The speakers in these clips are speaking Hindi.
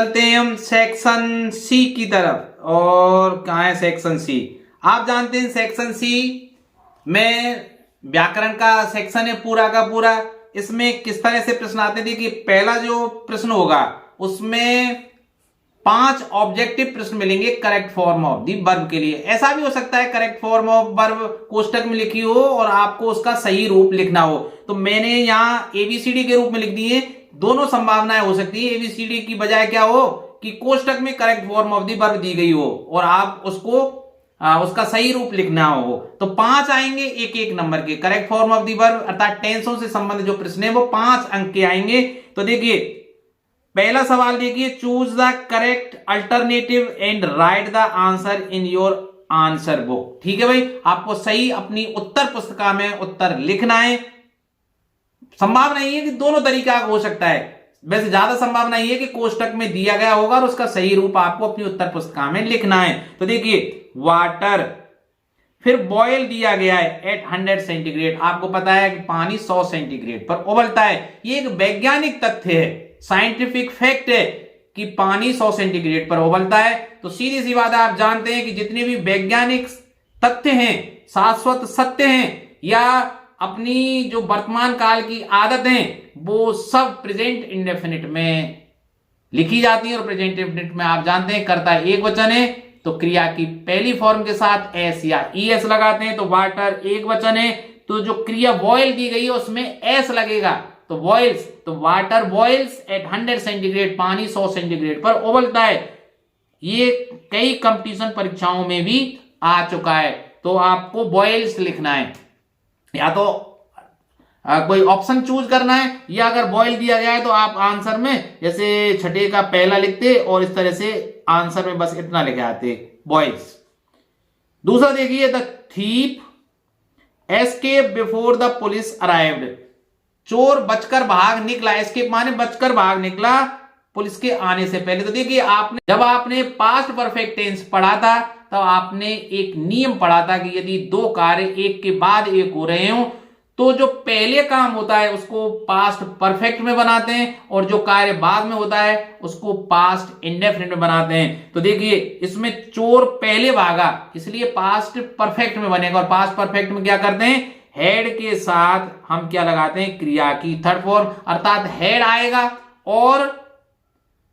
चलते हैं हम सेक्शन सी की तरफ। और कहाँ है सेक्शन सी? आप जानते हैं सेक्शन सी में व्याकरण का सेक्शन है पूरा का पूरा। इसमें किस तरह से प्रश्न आते हैं? देखिए, पहला जो प्रश्न होगा उसमें 5 ऑब्जेक्टिव प्रश्न मिलेंगे correct form of the verb के लिए। ऐसा भी हो सकता है करेक्ट फॉर्म ऑफ वर्ब कोष्टक में लिखी हो और आपको उसका सही रूप लिखना हो, तो मैंने यहां एबीसीडी के रूप में लिख दिए। दोनों संभावनाएं हो सकती है, एबीसीडी की बजाय क्या हो कि कोष्टक में correct form of the verb दी गई हो और आप उसको उसका सही रूप लिखना हो। तो 5 आएंगे एक एक नंबर के correct form of the verb, अर्थात टेंसों से संबंधित जो प्रश्न है वो 5 अंक के आएंगे। तो देखिए पहला सवाल, देखिए, choose the correct alternative and right the answer in your answer book. ठीक है भाई, आपको सही अपनी उत्तर पुस्तिका में उत्तर लिखना है। संभावना ये है कि दोनों तरीका हो सकता है, वैसे ज्यादा संभावना ये है कि कोष्टक में दिया गया होगा और उसका सही रूप आपको अपनी उत्तर पुस्तिका में लिखना है। तो देखिए वाटर, फिर बॉयल दिया गया है एट 100 सेंटीग्रेड। आपको पता है कि पानी 100 सेंटीग्रेड पर उबलता है। ये एक वैज्ञानिक तथ्य है, साइंटिफिक फैक्ट है कि पानी 100 सेंटीग्रेड पर उबलता है। तो सीधी सी बात है, आप जानते हैं कि जितने भी वैज्ञानिक तथ्य हैं, शाश्वत सत्य हैं या अपनी जो वर्तमान काल की आदत है, वो सब प्रेजेंट इंडेफिनिट में लिखी जाती है। और प्रेजेंट इंडेफिनिट में आप जानते हैं कर्ता एक वचन है, तो क्रिया की पहली फॉर्म के साथ एस या ईएस लगाते हैं। तो वाटर एक वचन है, तो जो क्रिया बॉयल दी गई है उसमें एस लगेगा, तो बॉयल्स। तो वाटर बॉयल्स एट 100 सेंटीग्रेड, पानी 100 सेंटीग्रेड पर उबलता है। ये कई कंपटीशन परीक्षाओं में भी आ चुका है। तो आपको बॉयल्स लिखना है, या तो कोई ऑप्शन चूज करना है, या अगर बॉयल दिया गया है तो आप आंसर में जैसे छठे का पहला लिखते और इस तरह से आंसर में बस इतना लिखे आते, बॉयल्स। दूसरा देखिए, the thief escape before the police arrived. चोर बचकर भाग निकला, एस्केप माने बचकर भाग निकला पुलिस के आने से पहले। तो देखिए जब आपने पास्ट परफेक्ट टेंस पढ़ा था तब आपने एक नियम पढ़ा था कि यदि 2 कार्य एक के बाद एक हो रहे हो तो जो पहले काम होता है उसको पास्ट परफेक्ट में बनाते हैं और जो कार्य बाद में होता है उसको पास्ट इंडेफिनिट में बनाते हैं। तो देखिए इसमें चोर पहले भागा, इसलिए पास्ट परफेक्ट में बनेगा। और पास्ट परफेक्ट में क्या करते हैं, हेड के साथ हम क्या लगाते हैं, क्रिया की थर्ड फॉर्म, अर्थात हेड आएगा और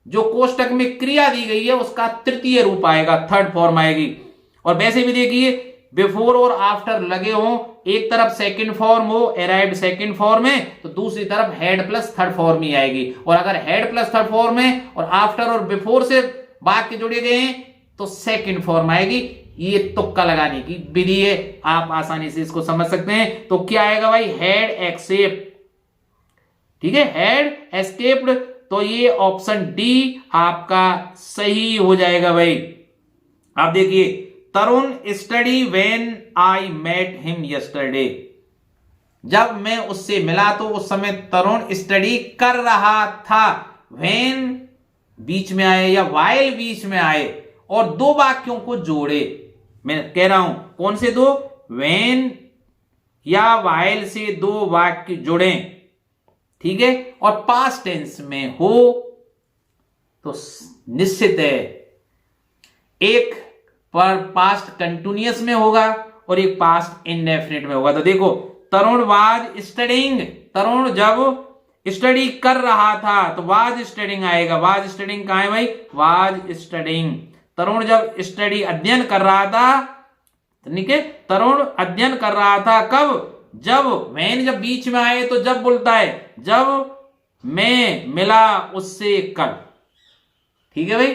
जो कोष्टक में क्रिया दी गई है उसका तृतीय रूप आएगा, थर्ड फॉर्म आएगी। और वैसे भी देखिए बिफोर और आफ्टर लगे हों, एक तरफ सेकंड फॉर्म हो, अराइव्ड सेकंड फॉर्म है, तो दूसरी तरफ हेड प्लस थर्ड फॉर्म ही आएगी। और अगर हेड प्लस थर्ड फॉर्म है और आफ्टर और बिफोर से वाक्य जुड़े गए हैं तो सेकंड फॉर्म आएगी। ये तुक्का लगाने की विधि है, आप आसानी से इसको समझ सकते हैं। तो क्या आएगा भाई, हेड एक्सेप्ट। ठीक है, हेड एस्केप्ड, तो ये ऑप्शन डी आपका सही हो जाएगा भाई। आप देखिए, Tarun study when I met him yesterday. जब मैं उससे मिला तो उस समय तरुण स्टडी कर रहा था। व्हेन बीच में आए या वाइल बीच में आए और 2 वाक्यों को जोड़े। मैं कह रहा हूं कौन से 2, व्हेन या वाइल से 2 वाक्य जुड़े, ठीक है, और पास्ट टेंस में हो तो निश्चित है एक पर पास्ट कंटिन्यूअस में होगा और एक पास्ट इंडेफिनिट में होगा। तो देखो, तरुण वाज स्टडिंग, तरुण जब स्टडी कर रहा था तो वाज स्टडिंग आएगा। वाज स्टडिंग कहां है भाई, वाज स्टडिंग। तरुण जब स्टडी अध्ययन कर रहा था, ठीक है, तरुण अध्ययन कर रहा था कब, जब, व्हेन जब बीच में आए तो जब बोलता है, जब मैं मिला उससे कल। ठीक है भाई,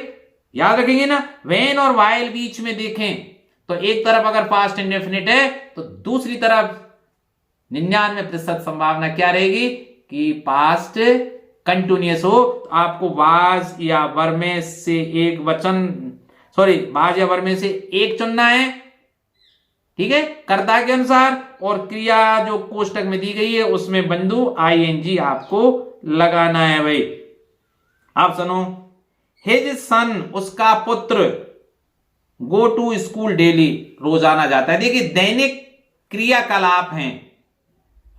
याद रखेंगे ना। व्हेन और वाइल बीच में देखें तो एक तरफ अगर पास्ट इंडेफिनिट है तो दूसरी तरफ 99% संभावना क्या रहेगी कि पास्ट कंटिन्यूअस हो। तो आपको वाज या वर में से एक वचन, सॉरी, वाज या वर में से एक चुनना है, ठीक है, कर्ता के अनुसार। और क्रिया जो कोष्टक में दी गई है उसमें बंधु आईएनजी आपको लगाना है भाई। आप सुनो, हिज सन, उसका पुत्र, गो टू स्कूल डेली, रोजाना जाता है। देखिए दैनिक क्रियाकलाप हैं,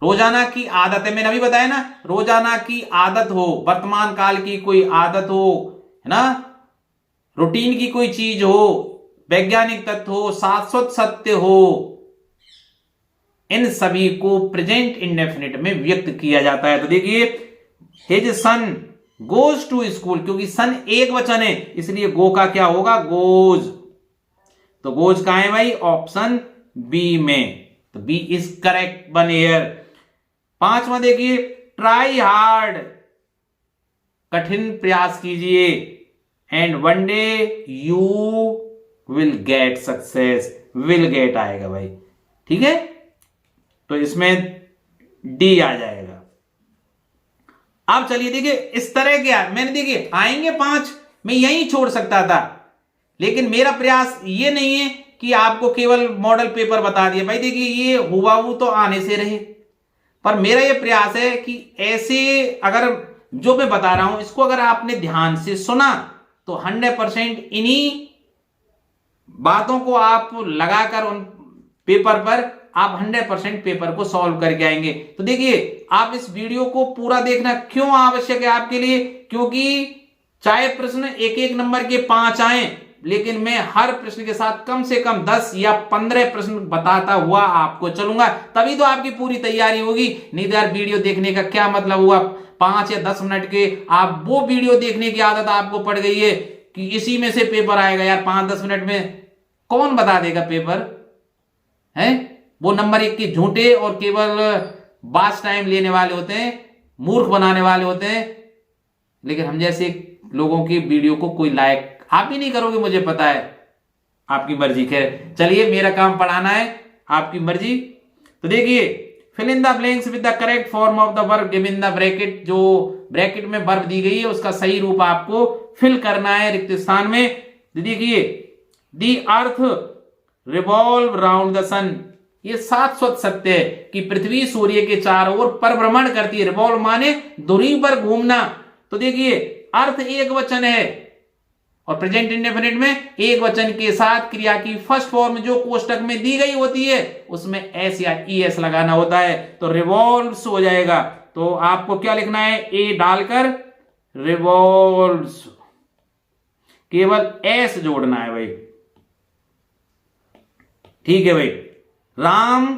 रोजाना की आदत है। मैंने अभी बताया ना, रोजाना की आदत हो, वर्तमान काल की कोई आदत हो, है ना, रूटीन की कोई चीज हो, वैज्ञानिक तथ्य हो, शाश्वत सत्य हो, इन सभी को प्रेजेंट इंडेफिनिट में व्यक्त किया जाता है। तो देखिए, his son goes to school, क्योंकि सन एक वचन है इसलिए गो का क्या होगा, गोज। तो गोज कहां है भाई, ऑप्शन बी में। तो B is correct one year. पांचवा देखिए, ट्राई हार्ड, कठिन प्रयास कीजिए, and one day you will get success, will get आएगा भाई, ठीक है। तो इसमें डी आ जाएगा। अब चलिए देखिए, इस तरह क्या मैंने देखिए आएंगे 5, मैं यहीं छोड़ सकता था, लेकिन मेरा प्रयास ये नहीं है कि आपको केवल मॉडल पेपर बता दिया भाई। देखिए ये हुबहू तो आने से रहे, पर मेरा ये प्रयास है कि ऐसे अगर जो मैं बता रहा हूं इसको अगर आपने ध्यान से सुना तो 100% इन्हीं बातों को आप लगाकर उन पेपर पर आप 100% पेपर को सॉल्व करके आएंगे। तो देखिए, आप इस वीडियो को पूरा देखना क्यों आवश्यक है आपके लिए, क्योंकि चाहे प्रश्न एक एक नंबर के 5 आए, लेकिन मैं हर प्रश्न के साथ कम से कम 10 या 15 प्रश्न बताता हुआ आपको चलूंगा, तभी तो आपकी पूरी तैयारी होगी। नहीं तो यार वीडियो देखने का क्या मतलब हुआ, 5 या 10 मिनट के आप वो वीडियो देखने की आदत आपको पड़ गई है कि इसी में से पेपर आएगा। यार 5-10 मिनट में कौन बता देगा पेपर है? वो नंबर 1 के झूठे और केवल बास टाइम लेने वाले होते हैं, मूर्ख बनाने वाले होते हैं, लेकिन हम जैसे लोगों की वीडियो को कोई लाइक आप ही नहीं करोगे, मुझे पता है, आपकी मर्जी। खैर चलिए, मेरा काम पढ़ाना है, आपकी मर्जी। तो देखिए, fill in the blanks with the correct form of the verb given the bracket, जो ब्रैकेट में वर्ब दी गई है उसका सही रूप आपको फिल करना है रिक्त स्थान में। देखिए, the earth revolve round the sun, ये शाश्वत सत्य है कि पृथ्वी सूर्य के चारों ओर परिभ्रमण करती है। रिवॉल्व माने धुरी पर घूमना। तो देखिए, अर्थ एक वचन है और प्रेजेंट इंडेफिनिट में एक वचन के साथ क्रिया की फर्स्ट फॉर्म जो कोष्टक में दी गई होती है उसमें एस या ईएस लगाना होता है, तो रिवॉल्व्स हो जाएगा। तो आपको क्या लिखना है, ए डालकर रिवॉल्व्स, केवल एस जोड़ना है भाई, ठीक है भाई। राम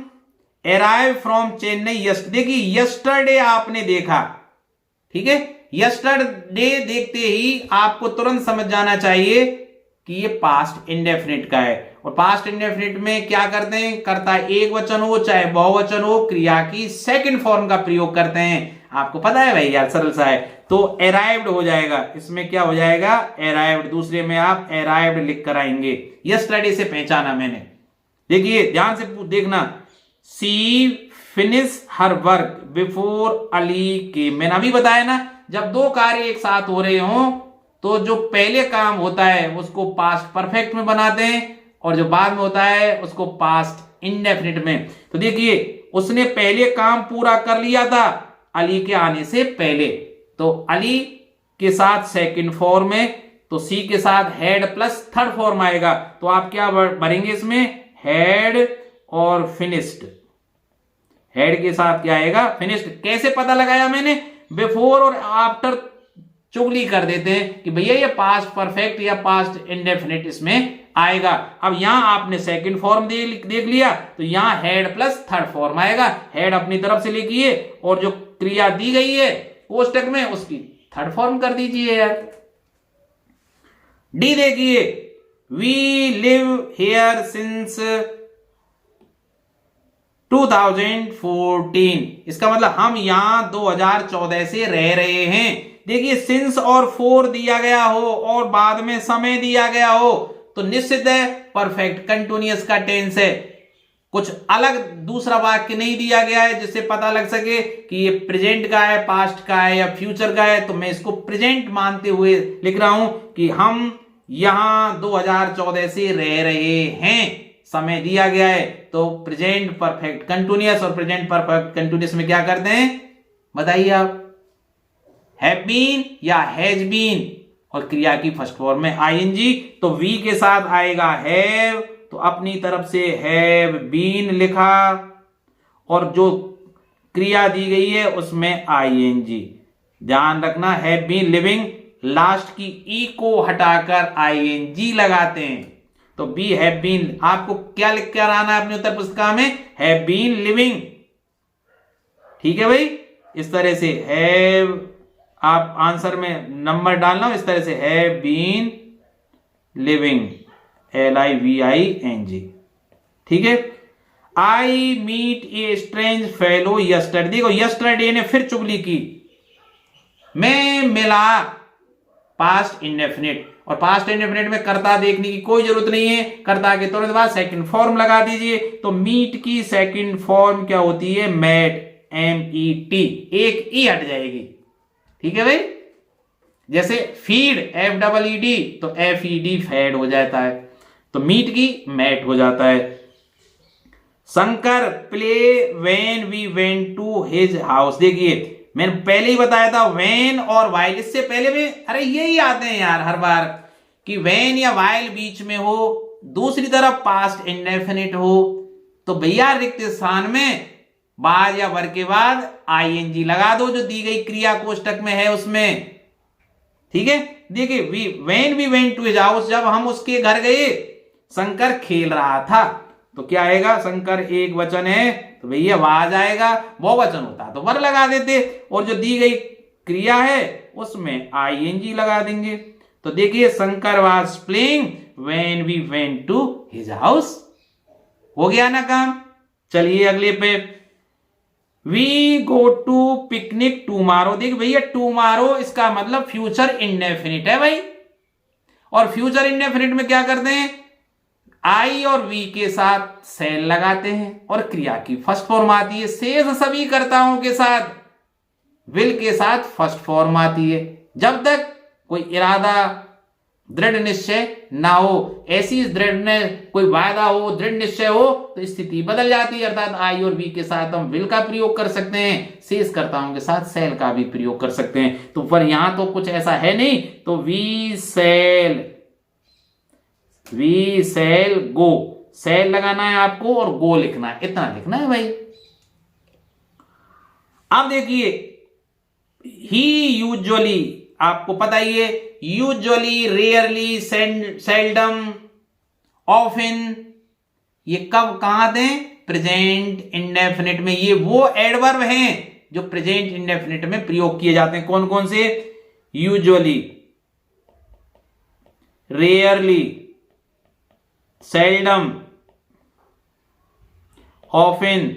अराइव फ्रॉम चेन्नई देखिए, यस्टरडे आपने देखा, ठीक है। यस्टरडे देखते ही आपको तुरंत समझ जाना चाहिए कि ये पास्ट इंडेफिनिट का है, और पास्ट इंडेफिनिट में क्या करते हैं, कर्ता एक वचन हो चाहे बहुवचन हो, क्रिया की सेकंड फॉर्म का प्रयोग करते हैं। आपको पता है भाई, यार सरल सा है। तो अराइव्ड हो जाएगा, इसमें क्या हो जाएगा, अराइव्ड। दूसरे में आप अराइव्ड लिख कर आएंगे। यस्टरडे से पहचाना मैंने। देखिए ध्यान से देखना, she finish her work before Ali के, मैंने अभी बताया ना, जब दो कार्य एक साथ हो रहे हों तो जो पहले काम होता है उसको पास्ट परफेक्ट में बनाते हैं, और जो बाद में होता है उसको पास्ट इंडेफिनिट में। तो देखिए, उसने पहले काम पूरा कर लिया था अली के आने से पहले, तो अली के साथ सेकंड फॉर्म में, तो सी के साथ हैड प्लस थर्ड फॉर्म आएगा। तो आप क्या भरेंगे इसमें, हैड और फिनिश्ड। हेड के साथ क्या आएगा, फिनिश्ड। कैसे पता लगाया मैंने, बिफोर और आफ्टर चुगली कर देते हैं कि भैया ये पास्ट परफेक्ट या पास्ट इंडेफिनिट इसमें आएगा। अब यहां आपने सेकंड फॉर्म देख लिया, तो यहां हेड प्लस थर्ड फॉर्म आएगा। हेड अपनी तरफ से लिखिए और जो क्रिया दी गई है कोष्टक में उसकी थर्ड फॉर्म कर दीजिए यार। डी देखिए, वी लिव हियर सिंस 2014, इसका मतलब हम यहां 2014 से रह रहे हैं। देखिए, सिंस और 4 दिया गया हो और बाद में समय दिया गया हो तो निश्चित है परफेक्ट कंटिन्यूअस का टेंस है। कुछ अलग दूसरा वाक्य नहीं दिया गया है जिससे पता लग सके कि ये प्रेजेंट का है, पास्ट का है या फ्यूचर का है, तो मैं इसको प्रेजेंट मानते हुए लिख रहा हूं कि हम यहां 2014 से रह रहे हैं। समय दिया गया है तो प्रेजेंट परफेक्ट कंटिन्यूअस, और प्रेजेंट परफेक्ट कंटिन्यूअस में क्या करते हैं बताइए आप, हैव बीन या हैज बीन, और क्रिया की फर्स्ट फॉर्म में आईएनजी, तो वी के साथ आएगा हैव, तो अपनी तरफ से हैव बीन लिखा, और जो क्रिया दी गई है उसमें आईएनजी। ध्यान रखना, हैव बीन लिविंग लास्ट की ई को हटाकर आईएनजी लगाते हैं। तो बी हैव बीन, आपको क्या लिख कर आना है अपनी उत्तर पुस्तिका में? Have been living. ठीक है भाई, इस तरह से हैव, आप आंसर में नंबर डालना इस तरह से, हैव बीन लिविंग, LIVING। ठीक है। I meet a strange fellow yesterday, देखो यस्टरडे ने फिर चुगली की। मैं मिला, पास्ट इंडेफिनिट, और पास्ट इंडेफिनिट में कर्ता देखने की कोई जरूरत नहीं है, कर्ता के तुरंत बाद सेकंड फॉर्म लगा दीजिए। तो मीट की सेकंड फॉर्म क्या होती है? मेट, MET, एक ई हट जाएगी। ठीक है भाई, जैसे फीड FEED, तो FED फेड हो जाता है, तो मीट की मैट हो जाता है। Shankar play when we went to his house, देखिए मैंने पहले ही बताया था व्हेन और वाइल, इससे पहले में अरे यही आते हैं यार हर बार कि व्हेन या वाइल बीच में हो, दूसरी तरफ पास्ट इंडेफिनिट हो, तो भैया रिक्त स्थान में बाद या वर के बाद ING लगा दो जो दी गई क्रिया कोष्टक में है उसमें। ठीक है, देखिए when we went to his house, जब हम उसके घर गए, शंकर खेल रहा था, तो क्या आएगा? शंकर एक वचन है तो भैया वह जाएगा, बहुवचन होता तो वर लगा देते, और जो दी गई क्रिया है उसमें ING लगा देंगे। तो देखिए Shankar was playing when we went to his house, हो गया ना काम। चलिए अगले पे, we go to picnic tomorrow, देखिए भैया टुमारो इसका मतलब फ्यूचर इंडेफिनिट है भाई, और फ्यूचर इंडेफिनिट में क्या करते हैं? आई और वी के साथ सेल लगाते हैं, और क्रिया की फर्स्ट फॉर्म आती है। शेष सभी कर्ताओं के साथ विल के साथ फर्स्ट फॉर्म आती है, जब तक कोई इरादा दृढ़ निश्चय ना हो। ऐसी दृढ़ कोई वायदा हो, दृढ़ निश्चय हो, तो स्थिति बदल जाती है, अर्थात आई और वी के साथ हम विल का प्रयोग कर सकते हैं, शेष कर्ताओं के साथ सेल का भी प्रयोग कर सकते हैं। तो पर यहां तो कुछ ऐसा है नहीं, तो वी सेल गो, सेल लगाना है आपको और गो लिखना है, इतना लिखना है भाई। अब देखिए ही यूजुअली, आपको पता ही है, यूजुअली, रेयरली, सेल्डम, ऑफन, ये कब कहां आते हैं? प्रेजेंट इंडेफिनिट में। ये वो एडवर्ब हैं जो प्रेजेंट इंडेफिनिट में प्रयोग किए जाते हैं। कौन कौन से? Usually, rarely, seldom, often.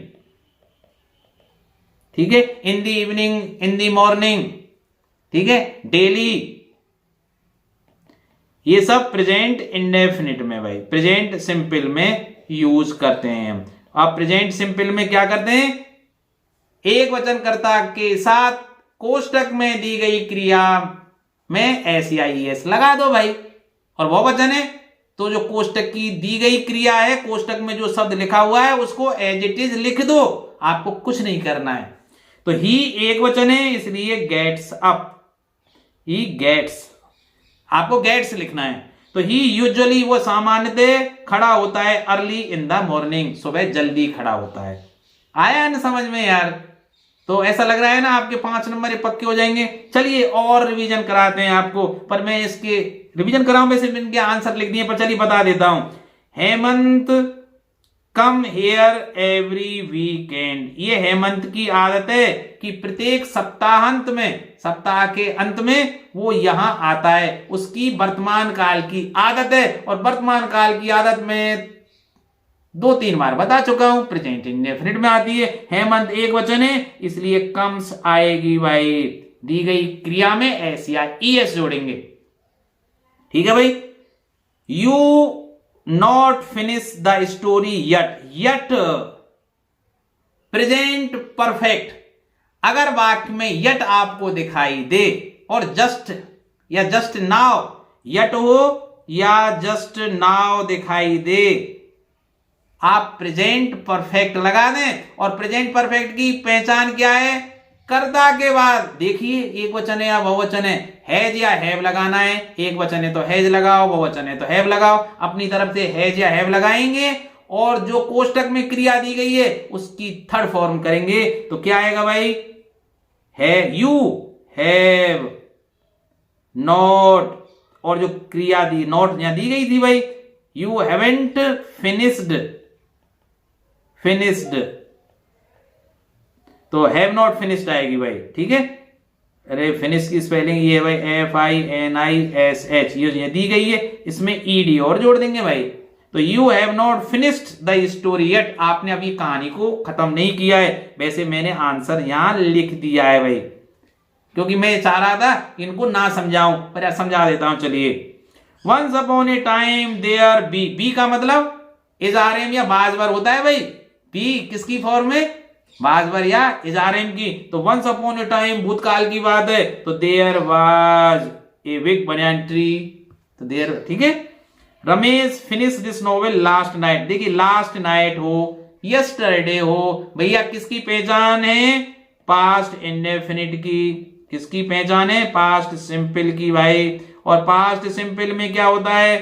ठीक है, in the evening, in the morning, ठीक है, डेली, ये सब प्रेजेंट इंडेफिनिट में भाई, प्रेजेंट सिंपल में यूज करते हैं। अब प्रेजेंट सिंपल में क्या करते हैं? एक वचन कर्ता के साथ कोष्टक में दी गई क्रिया में SEIS लगा दो भाई, और वो वचन है तो जो कोष्टक की दी गई क्रिया है, कोष्टक में जो शब्द लिखा हुआ है उसको एज इट इज लिख दो, आपको कुछ नहीं करना है। तो ही एक वचन है इसलिए गेट्स अप, ही गेट्स, आपको गेट्स लिखना है। तो ही यूजुअली, वो सामान्यतः खड़ा होता है, अर्ली इन द मॉर्निंग, सुबह जल्दी खड़ा होता है। आया ना समझ में यार? तो ऐसा लग रहा है ना आपके 5 नंबर पक्के हो जाएंगे। चलिए और रिवीजन कराते हैं आपको, पर मैं इसके रिवीजन कराऊं वैसे इनके आंसर लिख दिए, पर चलिए बता देता हूं। Hemant come here every weekend, ये हेमंत की आदत है कि प्रत्येक सप्ताहांत में, सप्ताह के अंत में वो यहां आता है, उसकी वर्तमान काल की आदत है। और वर्तमान काल की आदत में 2-3 बार बता चुका हूं, प्रेजेंट इंडेफिनिट में आती है। हेमंत एक वचन है इसलिए कम्स आएगी भाई, दी गई क्रिया में SEIS जोड़ेंगे। ठीक है भाई। You not finish the story yet, yet present perfect. अगर वाक्य में यट आपको दिखाई दे और जस्ट या जस्ट नाउ यट हो या जस्ट नाउ दिखाई दे, आप प्रेजेंट परफेक्ट लगा दें। और प्रेजेंट परफेक्ट की पहचान क्या है? कर्ता के बाद देखिए एक वचन है या बहुवचन है, हैज या हैव लगाना है। एक वचन है तो हैज लगाओ, बहुवचन है तो हैव लगाओ। अपनी तरफ से हैज या हैव लगाएंगे और जो कोष्टक में क्रिया दी गई है उसकी थर्ड फॉर्म करेंगे। तो क्या आएगा भाई? है, यू हैव नॉट, और जो क्रिया दी नॉट यहां दी गई थी भाई, यू हैवेंट फिनिश्ड, फिनिश्ड तो हैव नॉट फिनिश्ड आएगी भाई, ठीक है। अरे फिनिश की स्पेलिंग ये है भाई FINISH, ये दी गई है, इसमें ED और जोड़ देंगे भाई। तो you have not finished the story yet, आपने अभी कहानी को खत्म नहीं किया है। वैसे मैंने आंसर यहां लिख दिया है भाई, क्योंकि मैं चाह रहा था इनको ना समझाऊं, पर समझा देता हूं। चलिए, once upon a time there be, B का मतलब इजारेम या बाजवर होता है भाई। बी किसकी फॉर्म में, बाजवर या इजारेम की। तो वंस अपॉन ए टाइम भूतकाल की बात है, तो there was a big banyan tree, तो देयर, ठीक है। Ramesh finish this novel last night, देखिए लास्ट नाइट हो, यस्टरडे हो, भैया किसकी पहचान है, पास्ट इंडेफिनिट की। किसकी पहचान है, पास्ट सिंपल की भाई। और पास्ट सिंपल में क्या होता है,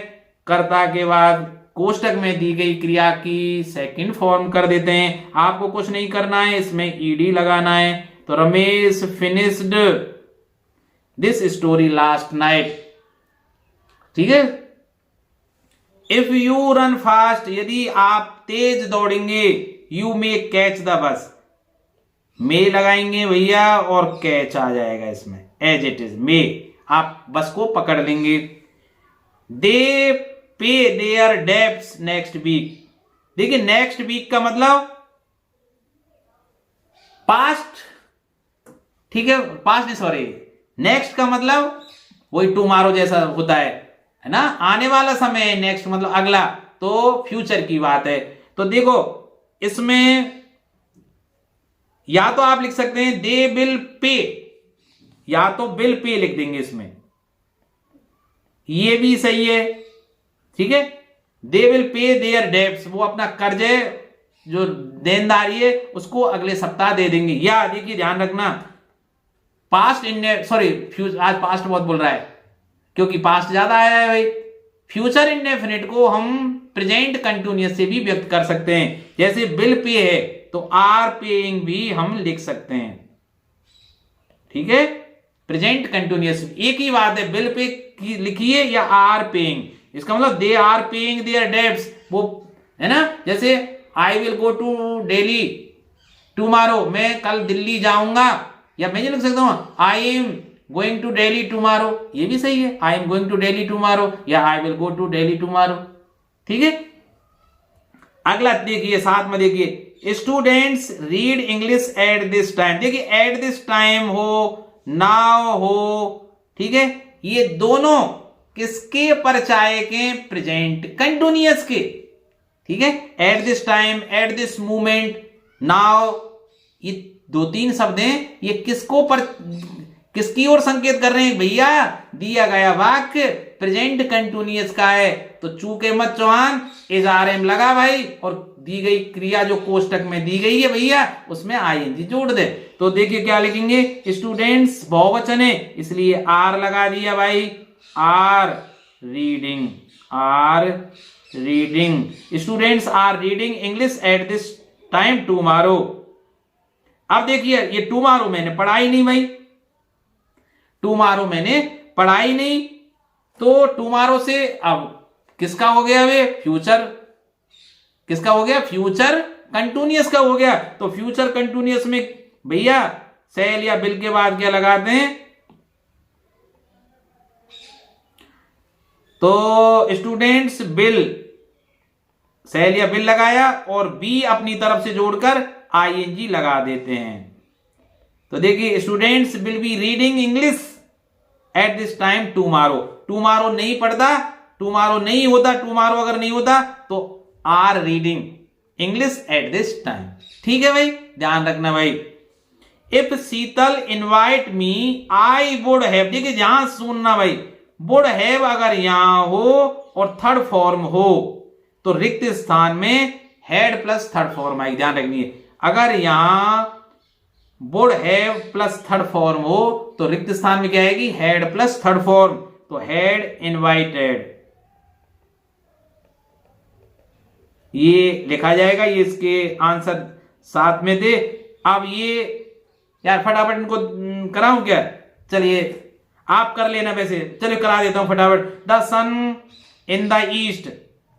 कर्ता के बाद कोष्टक में दी गई क्रिया की सेकंड फॉर्म कर देते हैं। आपको कुछ नहीं करना है, इसमें ED लगाना है। तो Ramesh finished this story last night, ठीक है। इफ यू रन फास्ट, यदि आप तेज दौड़ेंगे, you may catch the bus, मे लगाएंगे भैया और कैच आ जाएगा इसमें, एज इट इज मे, आप बस को पकड़ लेंगे। दे पे देयर डेब्ट्स नेक्स्ट वीक, देखिए नेक्स्ट वीक का मतलब पास्ट, ठीक है, पास्ट नहीं सॉरी, नेक्स्ट का मतलब वही टुमारो जैसा होता है ना, आने वाला समय। नेक्स्ट मतलब अगला, तो फ्यूचर की बात है। तो देखो इसमें या तो आप लिख सकते हैं दे विल पे, या तो बिल पे लिख देंगे इसमें, ये भी सही है, ठीक है। They will pay their debts, वो अपना कर्ज है जो देनदारी है उसको अगले सप्ताह दे देंगे। या देखिए ध्यान रखना, पास्ट इन सॉरी फ्यूचर, आज पास्ट बहुत बोल रहा है क्योंकि पास्ट ज्यादा आया है भाई। फ्यूचर इंडेफिनिट को हम प्रेजेंट कंटिन्यूअस से भी व्यक्त कर सकते हैं, जैसे बिल पे है तो आर पेइंग भी हम लिख सकते हैं, ठीक है। प्रेजेंट कंटिन्यूअस एक ही बात है, बिल पे लिखिए या आर पेइंग, इसका मतलब they are paying their debts, वो है ना। जैसे I will go to Delhi tomorrow, मैं कल दिल्ली जाऊंगा, या मैं ये लिख सकता हूं I am going to Delhi tomorrow, ये भी सही है, I am going to Delhi tomorrow या I will go to Delhi tomorrow, ठीक है। अगला देखिए, साथ में देखिए, students read English at this time, देखिए एट दिस टाइम हो, नाउ हो, ठीक है, ये दोनों किसके परचाए के, प्रेजेंट कंटिन्यूअस के, ठीक है। Eight this time, at this moment, now, ये दो तीन शब्द हैं, ये किसको पर किसकी ओर संकेत कर रहे हैं भैया, दिया गया वाक्य प्रेजेंट कंटिन्यूअस का है, तो चूके मत चौहान, इजारेम लगा भाई, और दी गई क्रिया जो कोष्टक में दी गई है भैया उसमें ING जोड़ दे। तो देखिए क्या लिखेंगे, स्टूडेंट्स बहुवचन है इसलिए आर लगा दिया भाई, are reading, are reading, students are reading English at this time tomorrow. अब देखिए ये टुमारो मैंने पढ़ा ही नहीं भाई, टुमारो मैंने पढ़ा ही नहीं, तो टुमारो से अब किसका हो गया वे, फ्यूचर, किसका हो गया, फ्यूचर कंटिन्यूअस का हो गया। तो फ्यूचर कंटिन्यूअस में भैया सेल या बिल के बाद क्या लगाते हैं, तो स्टूडेंट्स बिल, सेल या बिल लगाया और बी अपनी तरफ से जोड़कर ING लगा देते हैं। तो देखिए students will be reading English at this time tomorrow, tomorrow नहीं पढ़ता, टुमारो नहीं होता, टुमारो अगर नहीं होता तो are reading English at this time, ठीक है भाई, ध्यान रखना भाई। If Sheetal invite me I would have, देखिए जहां सुनना भाई, वुड हैव अगर यहां हो और थर्ड फॉर्म हो तो रिक्त स्थान में हैड प्लस थर्ड फॉर्म आएगी, ध्यान रखिए। अगर यहां would have plus third form हो तो रिक्त स्थान में क्या आएगी, हैड प्लस थर्ड फॉर्म, तो हैड इनवाइटेड, ये लिखा जाएगा, ये इसके आंसर साथ में थे। अब ये यार फटाफट इनको कराऊं क्या, चलिए आप कर लेना, वैसे चलो करा देता हूं फटाफट। The sun in the east,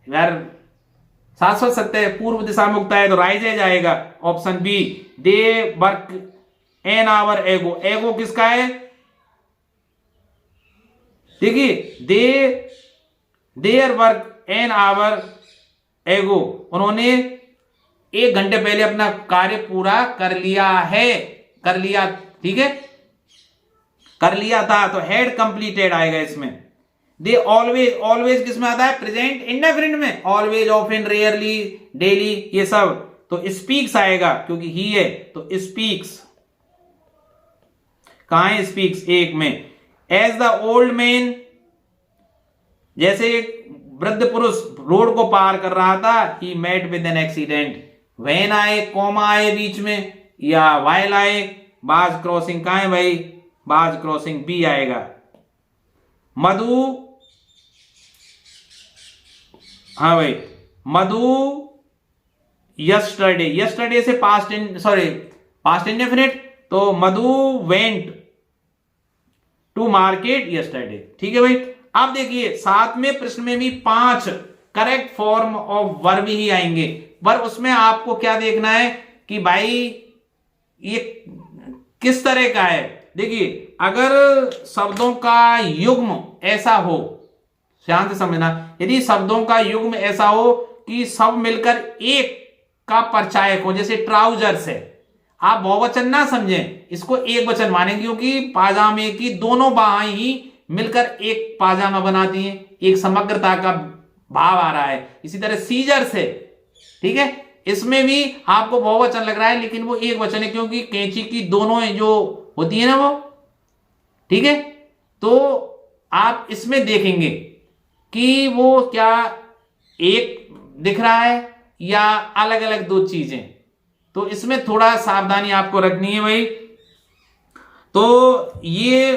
यार शाश्वत सत्य है, पूर्व दिशा में उगता है तो राइजेज आएगा, option B. They work an hour ago, ago किसका है, देखिए देयर वर्क एन आवर एगो, उन्होंने 1 घंटे पहले अपना कार्य पूरा कर लिया है, कर लिया, ठीक है, कर लिया था, तो हैड कंप्लीटेड आएगा इसमें। दे ऑलवेज, ऑलवेज किसमें आता है, प्रेजेंट इंडेफिनिट में, ऑलवेज, ऑफन, रेयरली, डेली, ये सब, तो स्पीक्स आएगा क्योंकि ही है, तो स्पीक्स, कहां है स्पीक्स, एक में। एज द ओल्ड मैन, जैसे एक वृद्ध पुरुष रोड को पार कर रहा था, he met with an accident, when I, comma I बीच में, या वाइल आए, बाज क्रॉसिंग, कहां है भाई, बाज क्रॉसिंग, बी आएगा। मधु, हाँ भाई, मधु यस्टरडे, यस्टरडे से पास्ट, सॉरी पास्ट इंडेफिनिट, तो मधु वेंट टू मार्केट यस्टरडे, ठीक है भाई। अब देखिए 7वें प्रश्न में भी 5 करेक्ट फॉर्म ऑफ वर्ब ही आएंगे, पर उसमें आपको क्या देखना है कि भाई ये किस तरह का है। देखिए अगर शब्दों का युग्म ऐसा हो, ध्यान से समझना, यदि शब्दों का युग्म ऐसा हो कि सब मिलकर एक का परचायक हो, जैसे ट्राउजर्स है, आप बहुवचन ना समझें, इसको एक वचन मानेंगे क्योंकि पाजामे की दोनों बाहें ही मिलकर एक पाजामा बनाती हैं, एक समग्रता का भाव आ रहा है। इसी तरह सीजर्स है, ठीक है, इसमें भी आपको बहुवचन लग रहा है लेकिन वो एक वचन है क्योंकि कैंची की दोनों जो होती है ना वो, ठीक है, तो आप इसमें देखेंगे कि वो क्या एक दिख रहा है या अलग अलग दो चीजें, तो इसमें थोड़ा सावधानी आपको रखनी है भाई। तो ये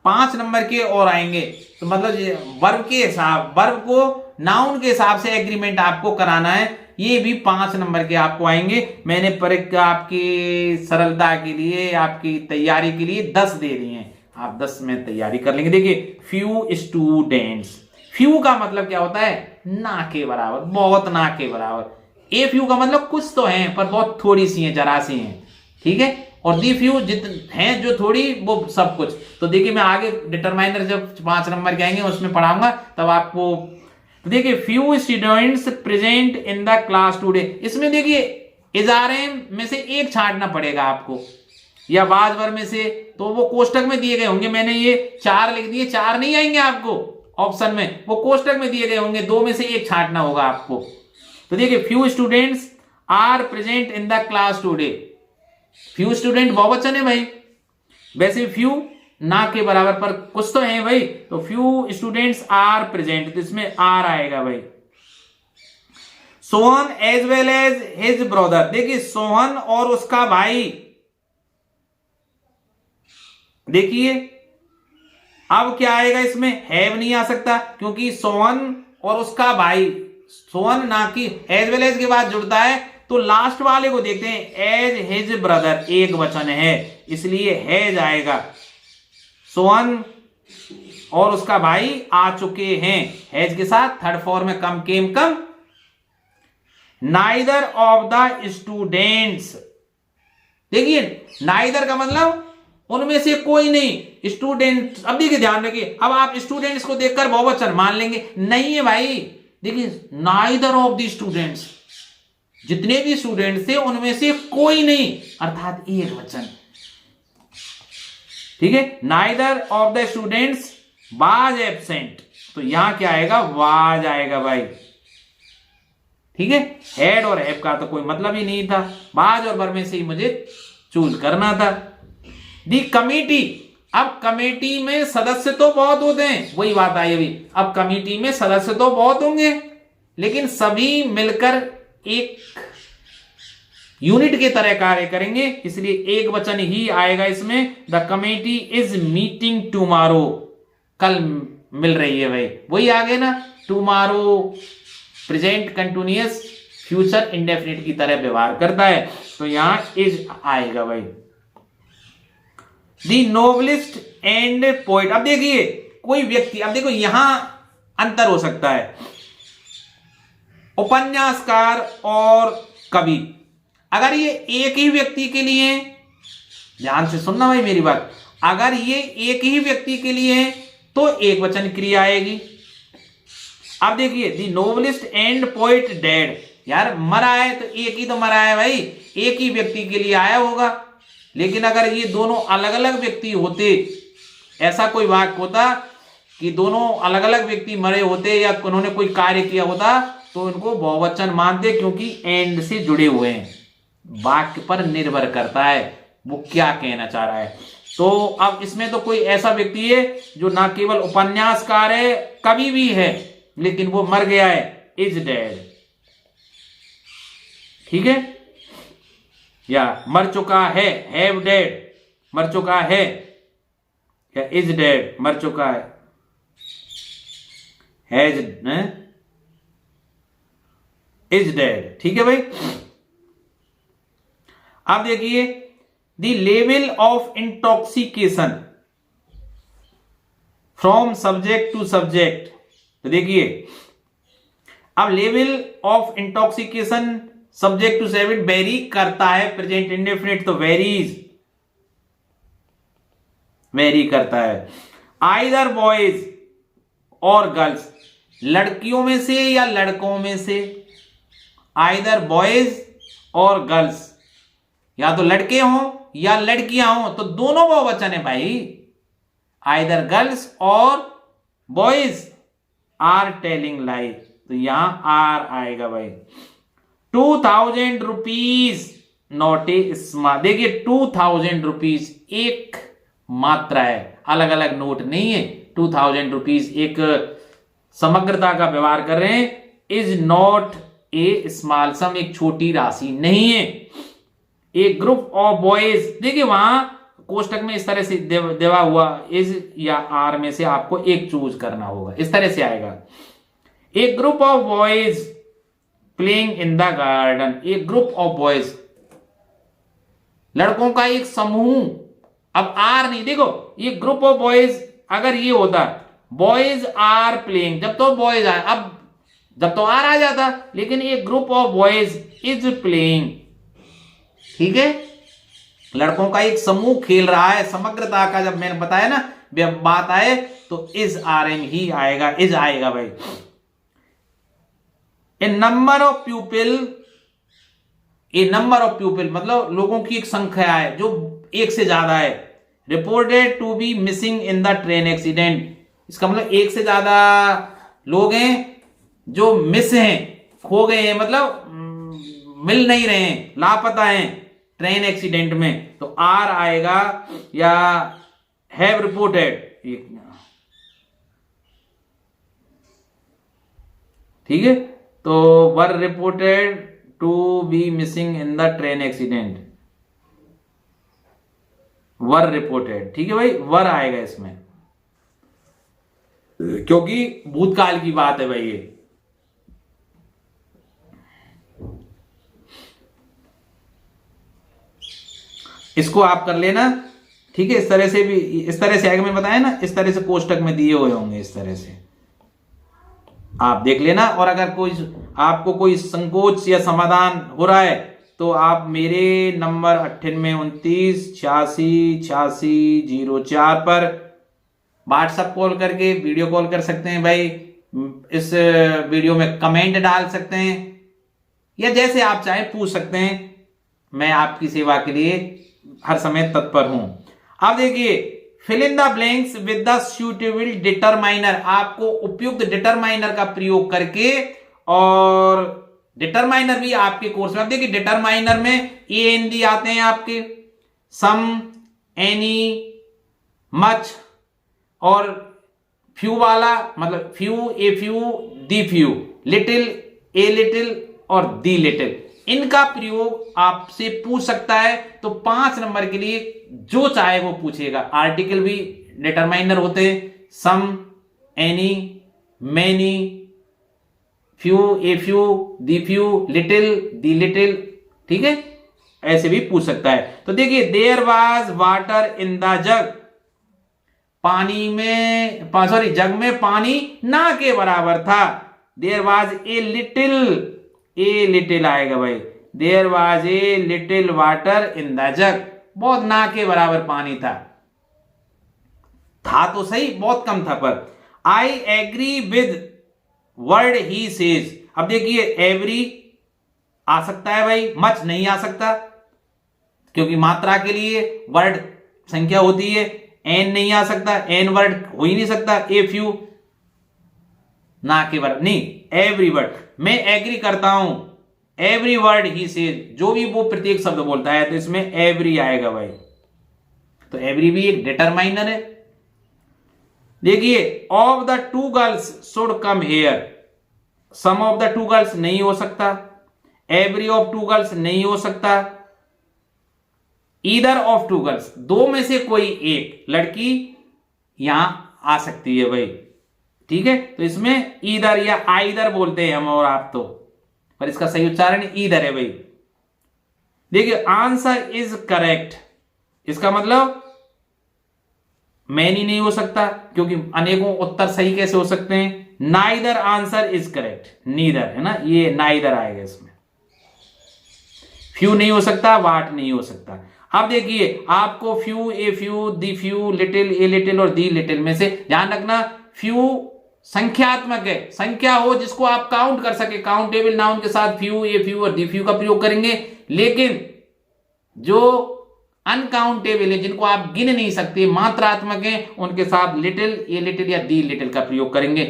5 नंबर के और आएंगे, तो मतलब वर्ब के हिसाब, वर्ब को नाउन के हिसाब से एग्रीमेंट आपको कराना है, ये भी 5 नंबर के आपको आएंगे। मैंने परीक्षा आपकी सरलता के लिए, आपकी तैयारी के लिए 10 दे दिए हैं, आप 10 में तैयारी कर लेंगे। देखिए फ्यू स्टूडेंट्स, फ्यू का मतलब क्या होता है, ना के बराबर, बहुत ना के बराबर। ए फ्यू का मतलब कुछ तो हैं पर बहुत थोड़ी सी हैं, जरा सी हैं, ठीक है, और दी फ्यू जितने हैं जो थोड़ी, वो सब कुछ। तो देखिए मैं आगे डिटरमाइनर जब 5 नंबर के आएंगे उसमें पढ़ाऊंगा तब आपको। तो देखिए few students present in the class today, इसमें देखिए इजारे में से एक छांटना पड़ेगा आपको या बाज वर्ब में से, तो वो कोष्टक में दिए गए होंगे, मैंने ये 4 लिख दिए, 4 नहीं आएंगे आपको ऑप्शन में, वो कोष्टक में दिए गए होंगे, 2 में से एक छांटना होगा आपको। तो देखिए few students are present in the class today, few student बहुवचन है भाई, वैसे फ्यू ना के बराबर पर कुछ तो है भाई, तो फ्यू स्टूडेंट्स आर प्रेजेंट, तो इसमें आर आएगा भाई। Sohan as well as his brother, देखिए सोहन और उसका भाई, देखिए अब क्या आएगा इसमें, हैव नहीं आ सकता क्योंकि सोहन और उसका भाई, सोहन ना कि एज वेल एज के बाद जुड़ता है, तो लास्ट वाले को देखते हैं, एज हिज ब्रदर एक वचन है इसलिए हैज आएगा। सोहन और उसका भाई आ चुके हैं, हैज के साथ थर्ड फॉर्म में कम केम कम। नाइदर ऑफ द स्टूडेंट्स, देखिए नाइदर का मतलब उनमें से कोई नहीं, स्टूडेंट, अब देखिए ध्यान रखिए, अब आप स्टूडेंट्स को देखकर बहुवचन मान लेंगे, नहीं है भाई, देखिए नाइदर ऑफ द स्टूडेंट्स, जितने भी स्टूडेंट्स थे उनमें से कोई नहीं, अर्थात एक वचन, ठीक है। Neither of the students was absent, तो यहां क्या आएगा, वाज आएगा भाई, ठीक है। हैड और हैव का तो कोई मतलब ही नहीं था, वाज और वर्ब में से ही मुझे चूज करना था। दी कमेटी, अब कमेटी में सदस्य तो बहुत होते हैं, वही बात आई अभी, अब कमेटी में सदस्य तो बहुत होंगे लेकिन सभी मिलकर एक यूनिट के तरह कार्य करेंगे, इसलिए एक वचन ही आएगा इसमें। The committee is meeting tomorrow, कल मिल रही है भाई, वही आगे ना, tomorrow present continuous future indefinite की तरह व्यवहार करता है, तो यहां इज आएगा भाई। दी नोवेलिस्ट एंड पोइट। अब देखिए कोई व्यक्ति, अब देखो यहां अंतर हो सकता है, उपन्यासकार और कवि। अगर ये एक ही व्यक्ति के लिए, ध्यान से सुनना भाई मेरी बात, अगर ये एक ही व्यक्ति के लिए है तो एक वचन क्रिया आएगी। अब देखिए दी नोवेलिस्ट एंड पोइट डेड, यार मरा है तो एक ही तो मरा है भाई, एक ही व्यक्ति के लिए आया होगा। लेकिन अगर ये दोनों अलग अलग व्यक्ति होते, ऐसा कोई वाक्य होता कि दोनों अलग अलग व्यक्ति मरे होते या उन्होंने कोई कार्य किया होता तो इनको बहुवचन मानते, क्योंकि एंड से जुड़े हुए हैं। वाक्य पर निर्भर करता है वो क्या कहना चाह रहा है। तो अब इसमें तो कोई ऐसा व्यक्ति है जो ना केवल उपन्यासकार है, कवि भी है, लेकिन वो मर गया है, इज डेड। ठीक है, या मर चुका है, हैव डेड, मर चुका है, या इज डेड, मर चुका है, हैज इज डेड। ठीक है भाई। अब देखिए the level of intoxication from subject to subject. तो देखिए अब level of intoxication subject to subject vary करता है, प्रेजेंट इंडेफिनिट तो वेरीज, वेरी करता है। आइदर बॉयज और गर्ल्स, लड़कियों में से या लड़कों में से, आइदर बॉयज और गर्ल्स, या तो लड़के हों या लड़कियां हों, तो दोनों बहुवचन है भाई। आइदर गर्ल्स और बॉयज आर टेलिंग लाई, तो यहां आर आएगा भाई। 2000 रुपीज नॉट ए स्मॉल। देखिए 2000 रुपीज एक मात्रा है, अलग अलग नोट नहीं है। 2000 रुपीज एक समग्रता का व्यवहार कर रहे हैं। इज नॉट ए स्मॉल सम, एक छोटी राशि नहीं है। एक ग्रुप ऑफ बॉयज, देखिए वहां कोष्टक में इस तरह से देवा हुआ इज या आर में से आपको एक चूज करना होगा, इस तरह से आएगा। एक group of boys playing in the garden, एक ग्रुप ऑफ बॉयज, लड़कों का एक समूह। अब आर नहीं, देखो ये ग्रुप ऑफ बॉयज अगर ये होता बॉयज आर प्लेइंग, जब तो बॉयज आए, अब जब तो आर आ जाता, लेकिन एक group of boys is playing. ठीक है, लड़कों का एक समूह खेल रहा है, समग्रता का जब मैंने बताया ना बात आए तो इज आर एन ही आएगा, इज आएगा भाई। A number of people, a number of people मतलब लोगों की एक संख्या है जो एक से ज्यादा है। Reported to be missing in the train accident, इसका मतलब एक से ज्यादा लोग हैं जो मिस हैं, खो गए हैं, मतलब मिल नहीं रहे हैं, लापता हैं ट्रेन एक्सीडेंट में, तो आर आएगा। या हैव रिपोर्टेड, ठीक है, तो were reported to be missing in the train accident, were reported. ठीक है भाई, वर आएगा इसमें, क्योंकि भूतकाल की बात है भाई ये। इसको आप कर लेना, ठीक है। इस तरह से भी, इस तरह से आगे मैंने बताया ना, इस तरह से कोष्टक में दिए हुए होंगे, इस तरह से आप देख लेना। और अगर कोई आपको कोई संकोच या समाधान हो रहा है तो आप मेरे नंबर 9829868604 पर व्हाट्सएप कॉल करके वीडियो कॉल कर सकते हैं भाई। इस वीडियो में कमेंट डाल सकते हैं या जैसे आप चाहें पूछ सकते हैं। मैं आपकी सेवा के लिए हर समय तत्पर हूं। अब देखिए, fill in the blanks with the suitable determiner, आपको उपयुक्त डिटरमाइनर का प्रयोग करके, और डिटरमाइनर भी आपके कोर्स में, अब देखिए डिटरमाइनर में ए एन डी आते हैं आपके, सम, एनी, मच, और फ्यू वाला मतलब few, a few, the few, little, a little और दी लिटिल, इनका प्रयोग आपसे पूछ सकता है। तो 5 नंबर के लिए जो चाहे वो पूछेगा। आर्टिकल भी डिटरमाइनर होते हैं, some, any, many, few, a few, the few, little, the little, ठीक है। ऐसे भी पूछ सकता है। तो देखिए there was water in the jug, पानी में सॉरी जग में पानी ना के बराबर था। देयर वाज ए लिटिल आएगा भाई, there was a little water in the jug, बहुत ना के बराबर पानी था तो सही, बहुत कम था। पर I agree with word he says, अब देखिए एवरी आ सकता है भाई, मच नहीं आ सकता क्योंकि मात्रा के लिए वर्ड संख्या होती है। एन नहीं आ सकता, एन वर्ड हो ही नहीं सकता। ए फ्यू ना के वर्ड नहीं, एवरी वर्ड। मैं एग्री करता हूं, एवरी वर्ड ही सेज, जो भी वो प्रत्येक शब्द बोलता है, तो इसमें एवरी आएगा भाई। तो एवरी भी एक डिटरमाइनर है। देखिए of the two girls should come here, some of the two girls नहीं हो सकता, एवरी ऑफ टू गर्ल्स नहीं हो सकता, ईदर ऑफ टू गर्ल्स, दो में से कोई एक लड़की यहां आ सकती है भाई, ठीक है। तो इसमें ईदर या आइदर बोलते हैं हम और आप तो, पर इसका सही उच्चारण ईदर है भाई। देखिए आंसर इज करेक्ट, इसका मतलब मैनी नहीं हो सकता क्योंकि अनेकों उत्तर सही कैसे हो सकते हैं। Neither answer is correct, neither है ना, ये नाइदर आएगा इसमें। फ्यू नहीं हो सकता, वाट नहीं हो सकता। अब देखिए आपको few, a few, the few, little, a little और दी लिटिल में से ध्यान रखना फ्यू संख्यात्मक है, संख्या हो जिसको आप काउंट कर सके, काउंटेबल नाउन के साथ फ्यू, ए फ्यू और दी फ्यू का प्रयोग करेंगे। लेकिन जो अनकाउंटेबल है, जिनको आप गिन नहीं सकते, मात्रात्मक है, उनके साथ लिटिल, ए लिटिल या दी लिटिल का प्रयोग करेंगे,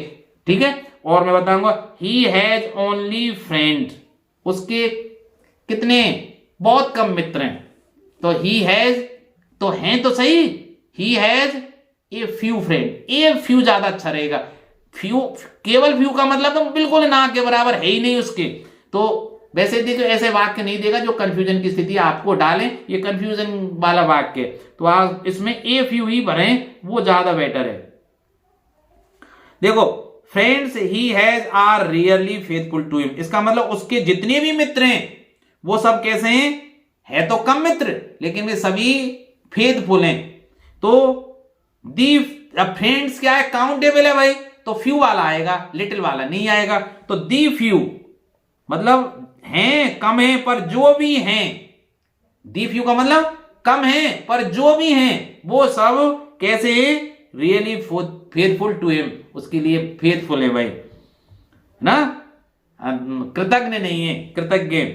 ठीक है। और मैं बताऊंगा ही हैज ओनली फ्रेंड, उसके कितने बहुत कम मित्र हैं। तो ही हैज तो हैं तो सही, he has a few friend, a few ज्यादा अच्छा रहेगा। फ्यू, केवल फ्यू का मतलब तो बिल्कुल ना के बराबर है ही नहीं उसके। तो वैसे देखो ऐसे वाक्य नहीं देगा जो कंफ्यूजन की स्थिति आपको डालें, ये कंफ्यूजन वाला वाक्य, तो आप इसमें ए फ्यू ही भरें, वो ज्यादा बेटर है। देखो friends he has are really faithful to him, इसका मतलब उसके जितने भी मित्र हैं वो सब कैसे हैं, है तो कम मित्र लेकिन वे सभी फेथफुल हैं। तो दी फ्रेंड्स क्या है, काउंटेबल है भाई, तो फ्यू वाला आएगा, लिटिल वाला नहीं आएगा। तो दी फ्यू मतलब हैं, कम हैं, पर जो भी हैं, दी फ्यू का मतलब कम हैं पर जो भी हैं वो सब कैसे हैं, रियली फेथफुल टू हिम, उसके लिए फेथफुल है भाई ना, कृतज्ञ नहीं है, कृतज्ञ।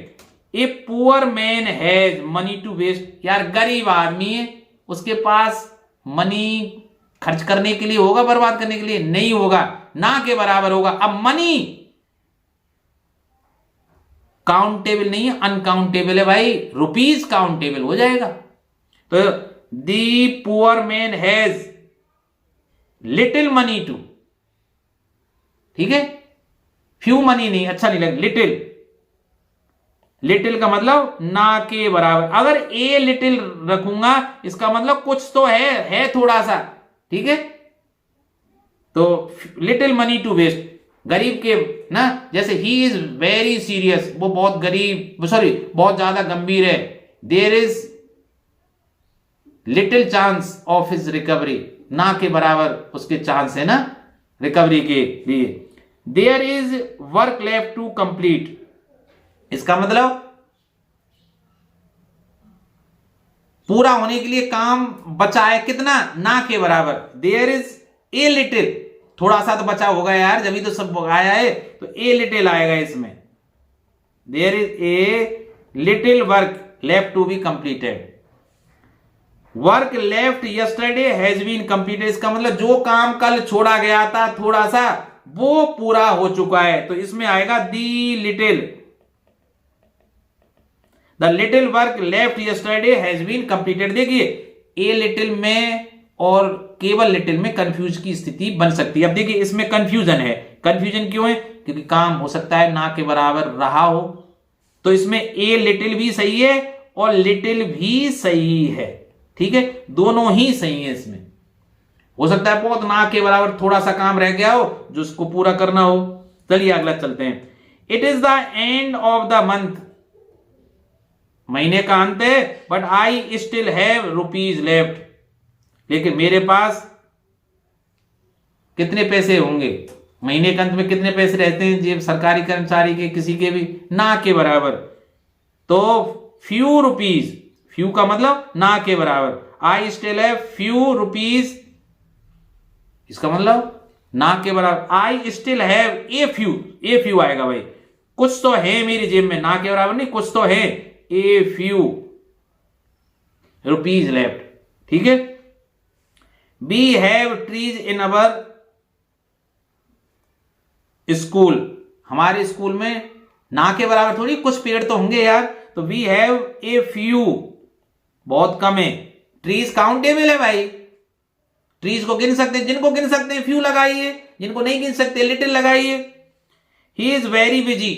A poor man has money to waste, यार गरीब आदमी है, उसके पास मनी खर्च करने के लिए होगा, बर्बाद करने के लिए नहीं होगा, ना के बराबर होगा। अब मनी काउंटेबल नहीं है, अनकाउंटेबल है भाई, रुपीज काउंटेबल हो जाएगा। तो the poor man has little money to, ठीक है, फ्यू मनी नहीं, अच्छा नहीं लगे, लिटिल, लिटिल का मतलब ना के बराबर। अगर ए लिटिल रखूंगा इसका मतलब कुछ तो है थोड़ा सा, ठीक है। तो लिटिल मनी टू वेस्ट, गरीब के ना, जैसे ही इज वेरी सीरियस, वो बहुत गरीब, सॉरी बहुत ज्यादा गंभीर है। There is little chance of his recovery, ना के बराबर उसके चांस है ना रिकवरी के लिए। There is work left to complete, इसका मतलब पूरा होने के लिए काम बचा है, कितना, ना के बराबर। देयर इज ए लिटिल, थोड़ा सा तो बचा होगा यार, जब भी तो सब आया है, तो ए लिटिल आएगा इसमें। There is a little work left to be completed, work left yesterday has been completed, इसका मतलब जो काम कल छोड़ा गया था थोड़ा सा, वो पूरा हो चुका है। तो इसमें आएगा the little, the little work left yesterday has been completed. देखिए ए लिटिल में और केवल लिटिल में कंफ्यूज की स्थिति बन सकती है। अब देखिए इसमें कंफ्यूजन है, कंफ्यूजन क्यों है, क्योंकि काम हो सकता है ना के बराबर रहा हो, तो इसमें ए लिटिल भी सही है और लिटिल भी सही है, ठीक है, दोनों ही सही है। इसमें हो सकता है बहुत ना के बराबर थोड़ा सा काम रह गया हो जो उसको पूरा करना हो। चलिए अगला चलते हैं। It is the end of the month, महीने का अंत है, but I still have rupees left, लेकिन मेरे पास कितने पैसे होंगे, महीने के अंत में कितने पैसे रहते हैं जेब सरकारी कर्मचारी के, किसी के भी, ना के बराबर। तो फ्यू रुपीज, फ्यू का मतलब ना के बराबर, I still have few rupees, इसका मतलब ना के बराबर, I still have a few, a few आएगा भाई, कुछ तो है मेरी जेब में, ना के बराबर नहीं, कुछ तो है, ए फ्यू रुपीज लेफ्ट, ठीक है। We have trees in our school, हमारे स्कूल में ना के बराबर थोड़ी, कुछ पेड़ तो होंगे यार, तो वी हैव ए फ्यू, बहुत कम है, ट्रीज काउंटेबल है भाई, ट्रीज को गिन सकते हैं, जिनको गिन सकते हैं फ्यू लगाइए, जिनको नहीं गिन सकते लिटिल लगाइए। ही इज वेरी बिजी,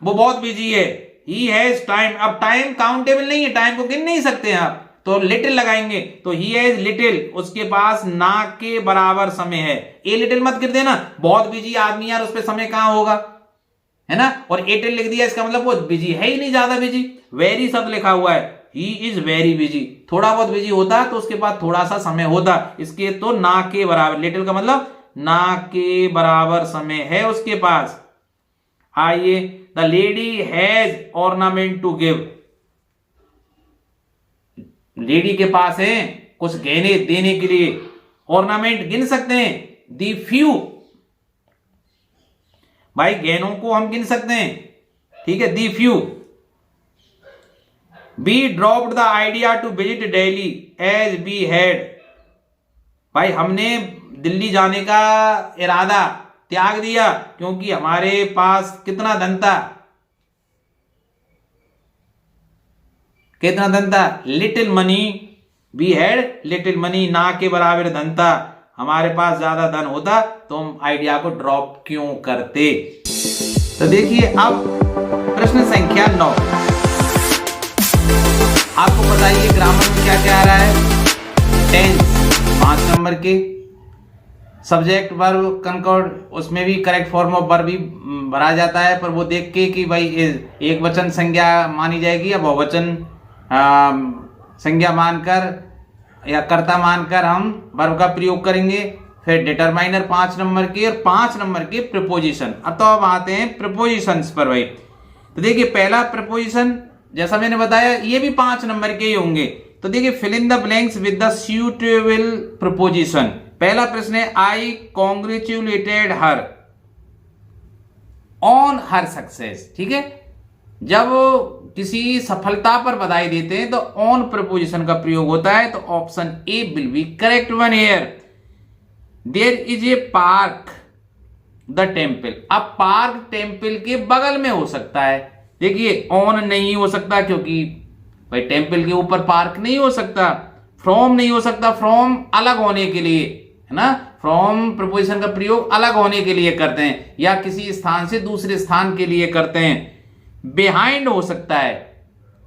वो बहुत बिजी है। ही हैज टाइम, अब टाइम काउंटेबल नहीं है, टाइम को गिन नहीं सकते हैं आप, तो लिटिल लगाएंगे, तो ही हैज लिटिल, उसके पास ना के बराबर समय है। ए लिटिल मत गिर देना, बहुत बिजी आदमी यार, उस पर समय कहां होगा, है ना, और एटिल लिख दिया, इसका मतलब वो बिजी है ही नहीं, ज्यादा बिजी। वेरी शब्द लिखा हुआ है, ही इज वेरी बिजी, थोड़ा बहुत बिजी होता तो उसके पास थोड़ा सा समय होता, इसके तो ना के बराबर, लिटिल का मतलब ना के बराबर समय है उसके पास। आइए, the lady has ornament to give, lady के पास है कुछ गहने देने के लिए, ऑर्नामेंट गिन सकते हैं, दी फ्यू, भाई गहनों को हम गिन सकते हैं, ठीक है, the few. We dropped the idea to visit Delhi as we had, भाई हमने दिल्ली जाने का इरादा त्याग दिया क्योंकि हमारे पास कितना धन था, कितना धन था, little money, we had little money, ना के बराबर धन था, हमारे पास ज्यादा धन होता तो हम आइडिया को ड्रॉप क्यों करते। तो देखिए अब प्रश्न संख्या 9, आपको बताइए ग्रामर में क्या क्या आ रहा है। टेंस 5 नंबर के, सब्जेक्ट वर्ब कंकॉर्ड, उसमें भी करेक्ट फॉर्म ऑफ वर्ब भी भरा जाता है, पर वो देख के कि भाई एक वचन संज्ञा मानी जाएगी या बहुवचन संज्ञा मानकर या कर्ता मानकर हम वर्ब का प्रयोग करेंगे। फिर डिटरमाइनर 5 नंबर के और 5 नंबर के प्रीपोजिशन। अब आते हैं प्रीपोजिशंस पर भाई। तो देखिए पहला प्रीपोजिशन जैसा मैंने बताया ये भी 5 नंबर के ही होंगे। तो देखिए fill in the blanks with the suitable preposition. पहला प्रश्न है I congratulated her on her success. ठीक है, जब किसी सफलता पर बधाई देते हैं तो ऑन प्रीपोजिशन का प्रयोग होता है। तो option A will be correct one here. There is a park the temple. अब पार्क टेम्पल के बगल में हो सकता है। देखिए ऑन नहीं हो सकता क्योंकि भाई टेम्पल के ऊपर पार्क नहीं हो सकता। फ्रॉम नहीं हो सकता, फ्रॉम अलग होने के लिए है ना, फ्रॉम प्रीपोजिशन का प्रयोग अलग होने के लिए करते हैं या किसी स्थान से दूसरे स्थान के लिए करते हैं। बिहाइंड हो सकता है।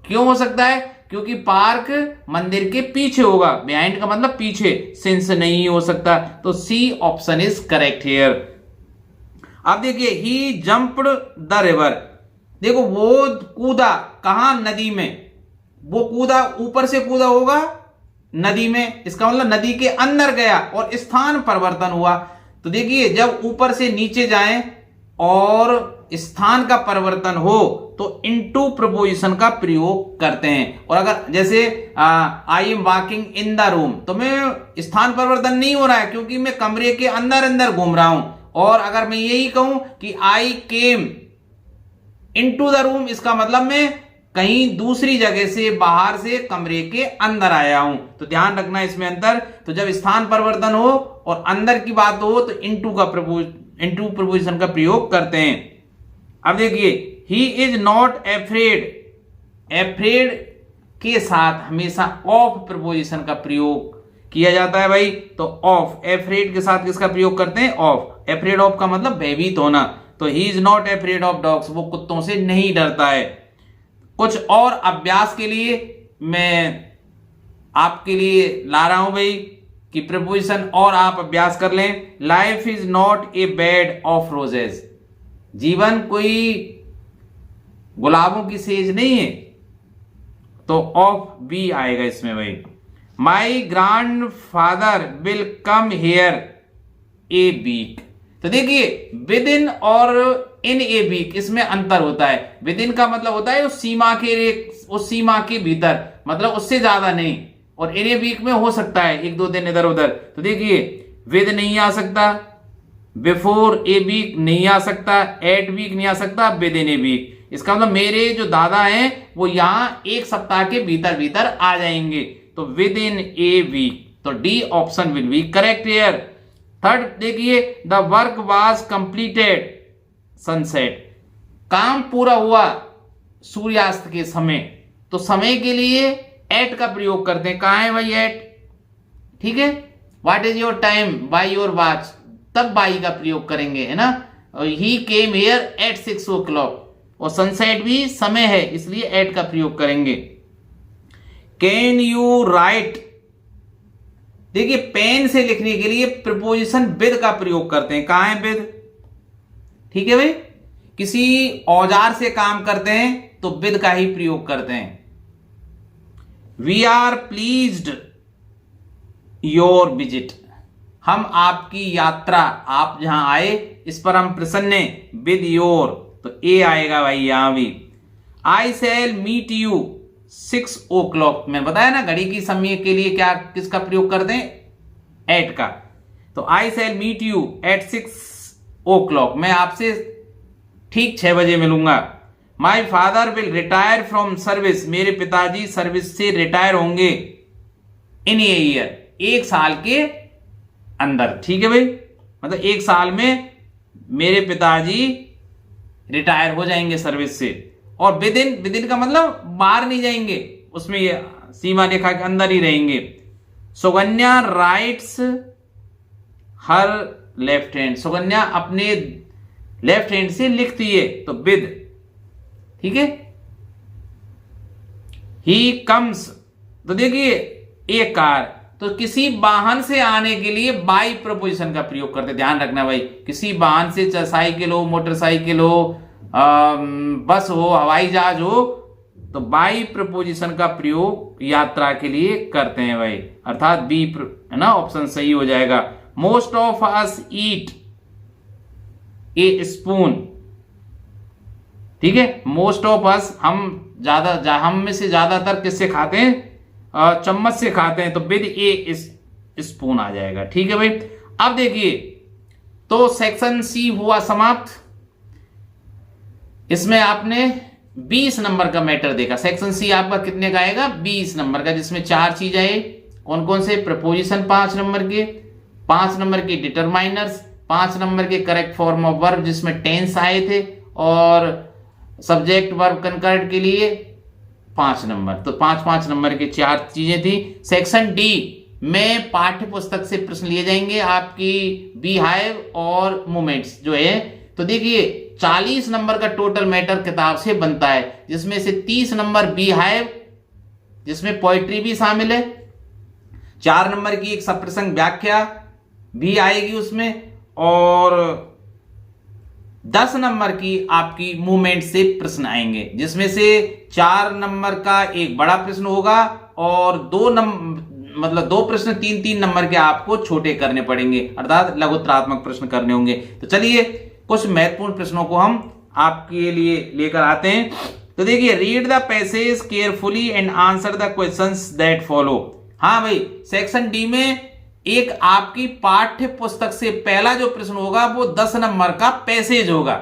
क्यों हो सकता है? क्योंकि पार्क मंदिर के पीछे होगा। बिहाइंड का मतलब पीछे। सिंस नहीं हो सकता। तो C option is correct here. अब देखिए ही जंप्ड द रिवर। देखो वो कूदा कहां? नदी में। वो कूदा ऊपर से कूदा होगा नदी में, इसका मतलब नदी के अंदर गया और स्थान परिवर्तन हुआ। तो देखिए जब ऊपर से नीचे जाएं और स्थान का परिवर्तन हो तो इनटू प्रीपोजिशन का प्रयोग करते हैं। और अगर जैसे I am walking in the room, तो मैं स्थान परिवर्तन नहीं हो रहा है क्योंकि मैं कमरे के अंदर अंदर घूम रहा हूं। और अगर मैं यही कहूं कि आई केम इनटू द रूम, इसका मतलब मैं कहीं दूसरी जगह से बाहर से कमरे के अंदर आया हूं। तो ध्यान रखना इसमें अंतर। तो जब स्थान परिवर्तन हो और अंदर की बात हो तो इनटू प्रीपोजिशन का प्रयोग करते हैं। अब देखिए he is not afraid. Afraid के साथ हमेशा ऑफ प्रीपोजिशन का प्रयोग किया जाता है भाई। तो ऑफ, एफ्रेड के साथ किसका प्रयोग करते हैं? ऑफ। एफ्रेड ऑफ का मतलब भयभीत होना। तो he is not afraid of dogs, वो कुत्तों से नहीं डरता है। कुछ और अभ्यास के लिए मैं आपके लिए ला रहा हूं भाई कि प्रीपोजिशन और आप अभ्यास कर लें। Life is not a bed of roses. जीवन कोई गुलाबों की सेज नहीं है। तो ऑफ बी आएगा इसमें भाई। My grandfather will come here a week. तो देखिए विद इन और इन ए वीक इसमें अंतर होता है। विद इन का मतलब होता है उस सीमा के भीतर, मतलब उससे ज्यादा नहीं, और इन ए वीक में हो सकता है 1-2 दिन इधर उधर। तो देखिए विद नहीं आ सकता, बिफोर ए वीक नहीं आ सकता, एट वीक नहीं आ सकता, विद इन ए वीक। इसका मतलब मेरे जो दादा हैं वो यहां 1 सप्ताह के भीतर भीतर आ जाएंगे, तो विद इन ए वीक। तो D option will be correct here. Third देखिए, the work was completed sunset. काम पूरा हुआ सूर्यास्त के समय। तो समय के लिए एट का प्रयोग करते हैं। कहां है भाई एट? ठीक है, what is your time by your watch, तब बाई का प्रयोग करेंगे, है ना। ही केम हियर एट 6 o'clock, और सनसेट भी समय है इसलिए एट का प्रयोग करेंगे। कैन यू राइट, देखिए पेन से लिखने के लिए प्रीपोजिशन विद का प्रयोग करते हैं। कहां है विद? ठीक है भाई, किसी औजार से काम करते हैं तो विद का ही प्रयोग करते हैं। We are pleased your visit, हम आपकी यात्रा, आप जहां आए इस पर हम प्रसन्न हैं, विद योर, तो ए आएगा भाई यहां भी। आई शैल मीट यू 6 o'clock, मैंने बताया ना घड़ी की समय के लिए क्या किसका प्रयोग करते हैं? एट का। तो I shall meet you at 6 o'clock, मैं आपसे ठीक 6 बजे मिलूंगा। My father will retire from service, मेरे पिताजी सर्विस से रिटायर होंगे इन ए ईयर, 1 साल के अंदर। ठीक है भाई, मतलब 1 साल में मेरे पिताजी रिटायर हो जाएंगे सर्विस से। और विद इन का मतलब बाहर नहीं जाएंगे, उसमें ये सीमा रेखा के अंदर ही रहेंगे। Sukanya rights her left hand, Sukanya अपने लेफ्ट हैंड से लिखती है, तो विद। ठीक है, ही कम्स, तो देखिए एक कार, तो किसी वाहन से आने के लिए बाई प्रपोजिशन का प्रयोग करते, ध्यान रखना भाई। किसी वाहन से, चाहे साइकिल हो, मोटरसाइकिल हो, बस हो, हवाई जहाज हो, तो बाई प्रपोजिशन का प्रयोग यात्रा के लिए करते हैं भाई, अर्थात बी है ना, ऑप्शन सही हो जाएगा। Most of us eat A spoon, ठीक है, मोस्ट ऑफ अस, हम में से ज्यादातर किससे खाते हैं? चम्मच से खाते हैं, तो विद ए स्पून आ जाएगा। ठीक है भाई, अब देखिए तो सेक्शन सी हुआ समाप्त। इसमें आपने 20 नंबर का मैटर देखा। सेक्शन सी आपका कितने का आएगा? 20 नंबर का, जिसमें 4 चीजें आए। कौन कौन से? प्रपोजिशन 5 नंबर के, 5 नंबर के डिटरमाइनर्स, 5 नंबर के करेक्ट फॉर्म ऑफ वर्ब जिसमें टेंस आए थे, और सब्जेक्ट वर्ब कंकर्ड के लिए 5 नंबर। तो 5-5 नंबर की 4 चीजें थी। सेक्शन डी में पाठ्य पुस्तक से प्रश्न लिए जाएंगे आपकी बीहाइव और मोमेंट्स जो है। तो देखिए 40 नंबर का टोटल मैटर किताब से बनता है, जिसमें से 30 नंबर बीहाइव जिसमें पोइट्री भी शामिल है, 4 नंबर की एक सप्रसंग व्याख्या भी आएगी उसमें, और 10 नंबर की आपकी मूवमेंट से प्रश्न आएंगे, जिसमें से 4 नंबर का एक बड़ा प्रश्न होगा और 2 प्रश्न 3-3 नंबर के आपको छोटे करने पड़ेंगे, अर्थात लघुत्रात्मक प्रश्न करने होंगे। तो चलिए कुछ महत्वपूर्ण प्रश्नों को हम आपके लिए लेकर आते हैं। तो देखिए, read the passage carefully and answer the questions that follow. हाँ भाई, सेक्शन डी में एक आपकी पाठ्य पुस्तक से पहला जो प्रश्न होगा वो 10 नंबर का पैसेज होगा।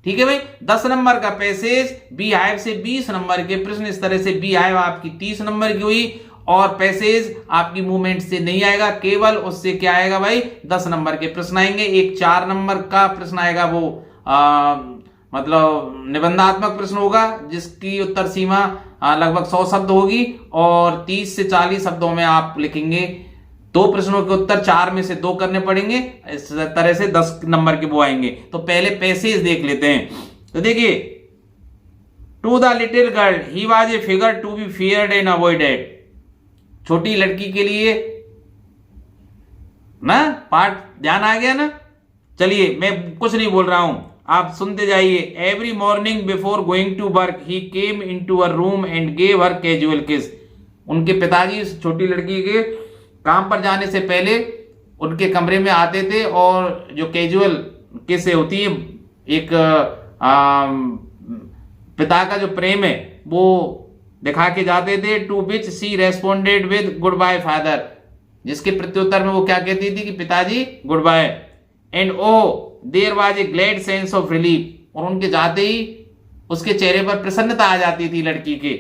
ठीक है भाई, 10 नंबर का पैसेज, बी हाइव से 20 नंबर के प्रश्न, इस तरह से बी हाइव आपकी 30 नंबर की हुई, और पैसेज आपकी मूवमेंट से नहीं आएगा, केवल उससे क्या आएगा भाई? 10 नंबर के प्रश्न आएंगे। एक 4 नंबर का प्रश्न आएगा, वो मतलब निबंधात्मक प्रश्न होगा, जिसकी उत्तर सीमा लगभग 100 शब्द होगी, और 30 से 40 शब्दों में आप लिखेंगे। 2 प्रश्नों के उत्तर 4 में से 2 करने पड़ेंगे, इस तरह से 10 नंबर के वो आएंगे। तो पहले पैसेज देख लेते हैं। तो देखिए, to the little girl he was a figure to be feared and avoided. छोटी लड़की के लिए ना पाठ ध्यान आ गया ना। चलिए मैं कुछ नहीं बोल रहा हूं, आप सुनते जाइए। Every morning before going to work he came in to a room and gave her casual kiss. उनके पिताजी उस छोटी लड़की के काम पर जाने से पहले उनके कमरे में आते थे और जो कैजुअल किस होती है, एक पिता का जो प्रेम है वो दिखा के जाते थे। To which she responded with goodbye father, जिसके प्रत्युत्तर में वो क्या कहती थी कि पिताजी goodbye. And oh there was a glad sense of relief, और उनके जाते ही उसके चेहरे पर प्रसन्नता आ जाती थी लड़की के।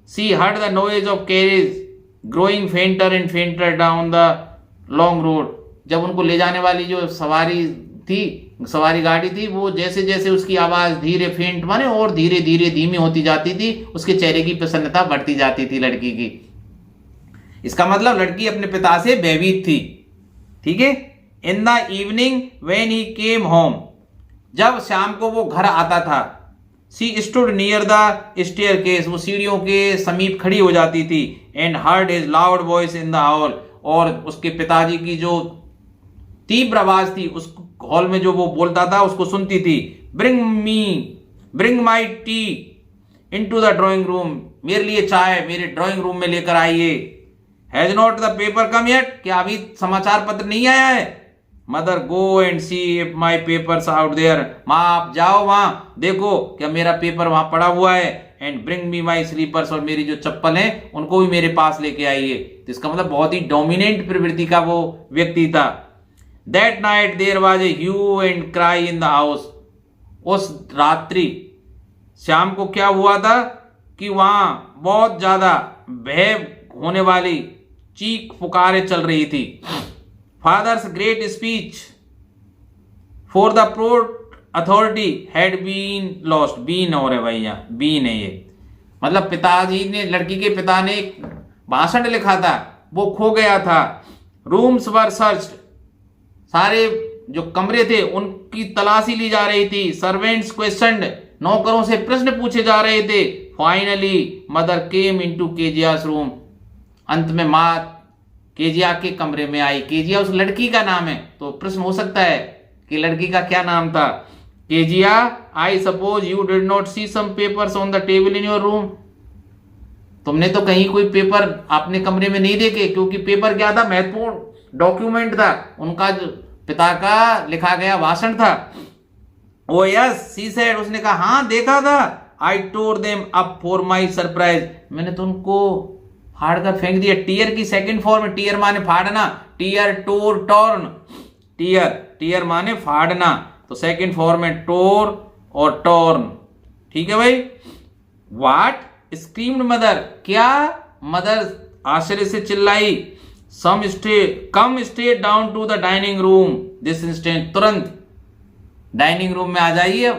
She heard the noise of carriage growing फेंटर and फेंटर down the long road, जब उनको ले जाने वाली जो सवारी गाड़ी थी वो जैसे जैसे उसकी आवाज धीरे फेंट माने और धीरे धीरे धीमी होती जाती थी, उसके चेहरे की प्रसन्नता बढ़ती जाती थी लड़की की। इसका मतलब लड़की अपने पिता से भयभीत थी। ठीक है। In the evening when he came home, जब शाम को वो घर आता था। सी स्टूड नियर द स्टेयरकेस, वो सीढ़ियों के समीप खड़ी हो जाती थी। And heard his loud voice in the hall, और उसके पिताजी की जो तीव्र आवाज थी उस हॉल में जो वो बोलता था उसको सुनती थी। Bring my tea into the drawing room, मेरे लिए चाय मेरे ड्राइंग रूम में लेकर आइए। Has not the paper come yet, क्या अभी समाचार पत्र नहीं आया है? Mother go and see if my papers out there, माँ आप जाओ वहां देखो क्या मेरा पेपर वहां पड़ा हुआ है। And bring me my slippers, और मेरी जो चप्पल है उनको भी मेरे पास लेके आइए। तो इसका मतलब बहुत ही डोमिनेंट प्रवृत्ति का वो व्यक्ति था। That night there was a hue and cry in the house, उस रात्रि शाम को क्या हुआ था कि वहां बहुत ज्यादा भय होने वाली चीख पुकारें चल रही थी। Father's great speech for the port authority had been lost, been और है भैया, बीन है ये, मतलब पिताजी ने, लड़की के पिता ने एक भाषण लिखा था वो खो गया था। रूम्स वर सर्च्ड, सारे जो कमरे थे उनकी तलाशी ली जा रही थी। सर्वेंट्स क्वेश्चन्ड, नौकरों से प्रश्न पूछे जा रहे थे। Finally mother came into Kezia's room, अंत में मां केजिया के कमरे में आई। केजिया उस लड़की का नाम है, तो प्रश्न हो सकता है कि लड़की का क्या नाम था। Kezia, I suppose you did not see some papers on the table in your room, तुमने तो कहीं कोई पेपर अपने कमरे में नहीं देखे, क्योंकि पेपर क्या था, महत्वपूर्ण डॉक्यूमेंट था, उनका जो पिता का लिखा गया भाषण था। ओ यस सी सेड, उसने कहा हाँ देखा था। I tore them up for my surprise, मैंने तो उनको फाड़ कर फेंक दिया। टीयर की सेकंड फॉर्म, टीयर माने फाड़ना, टीयर टोर टॉर्न, टीयर माने फाड़ना, तो सेकंड फॉर्म है टोर और टॉर्न। ठीक है भाई। व्हाट स्क्रीम्ड मदर, क्या मदर आश्चर्य से चिल्लाई। Come stay down to the dining room this instant, तुरंत डाइनिंग रूम में आ जाइए,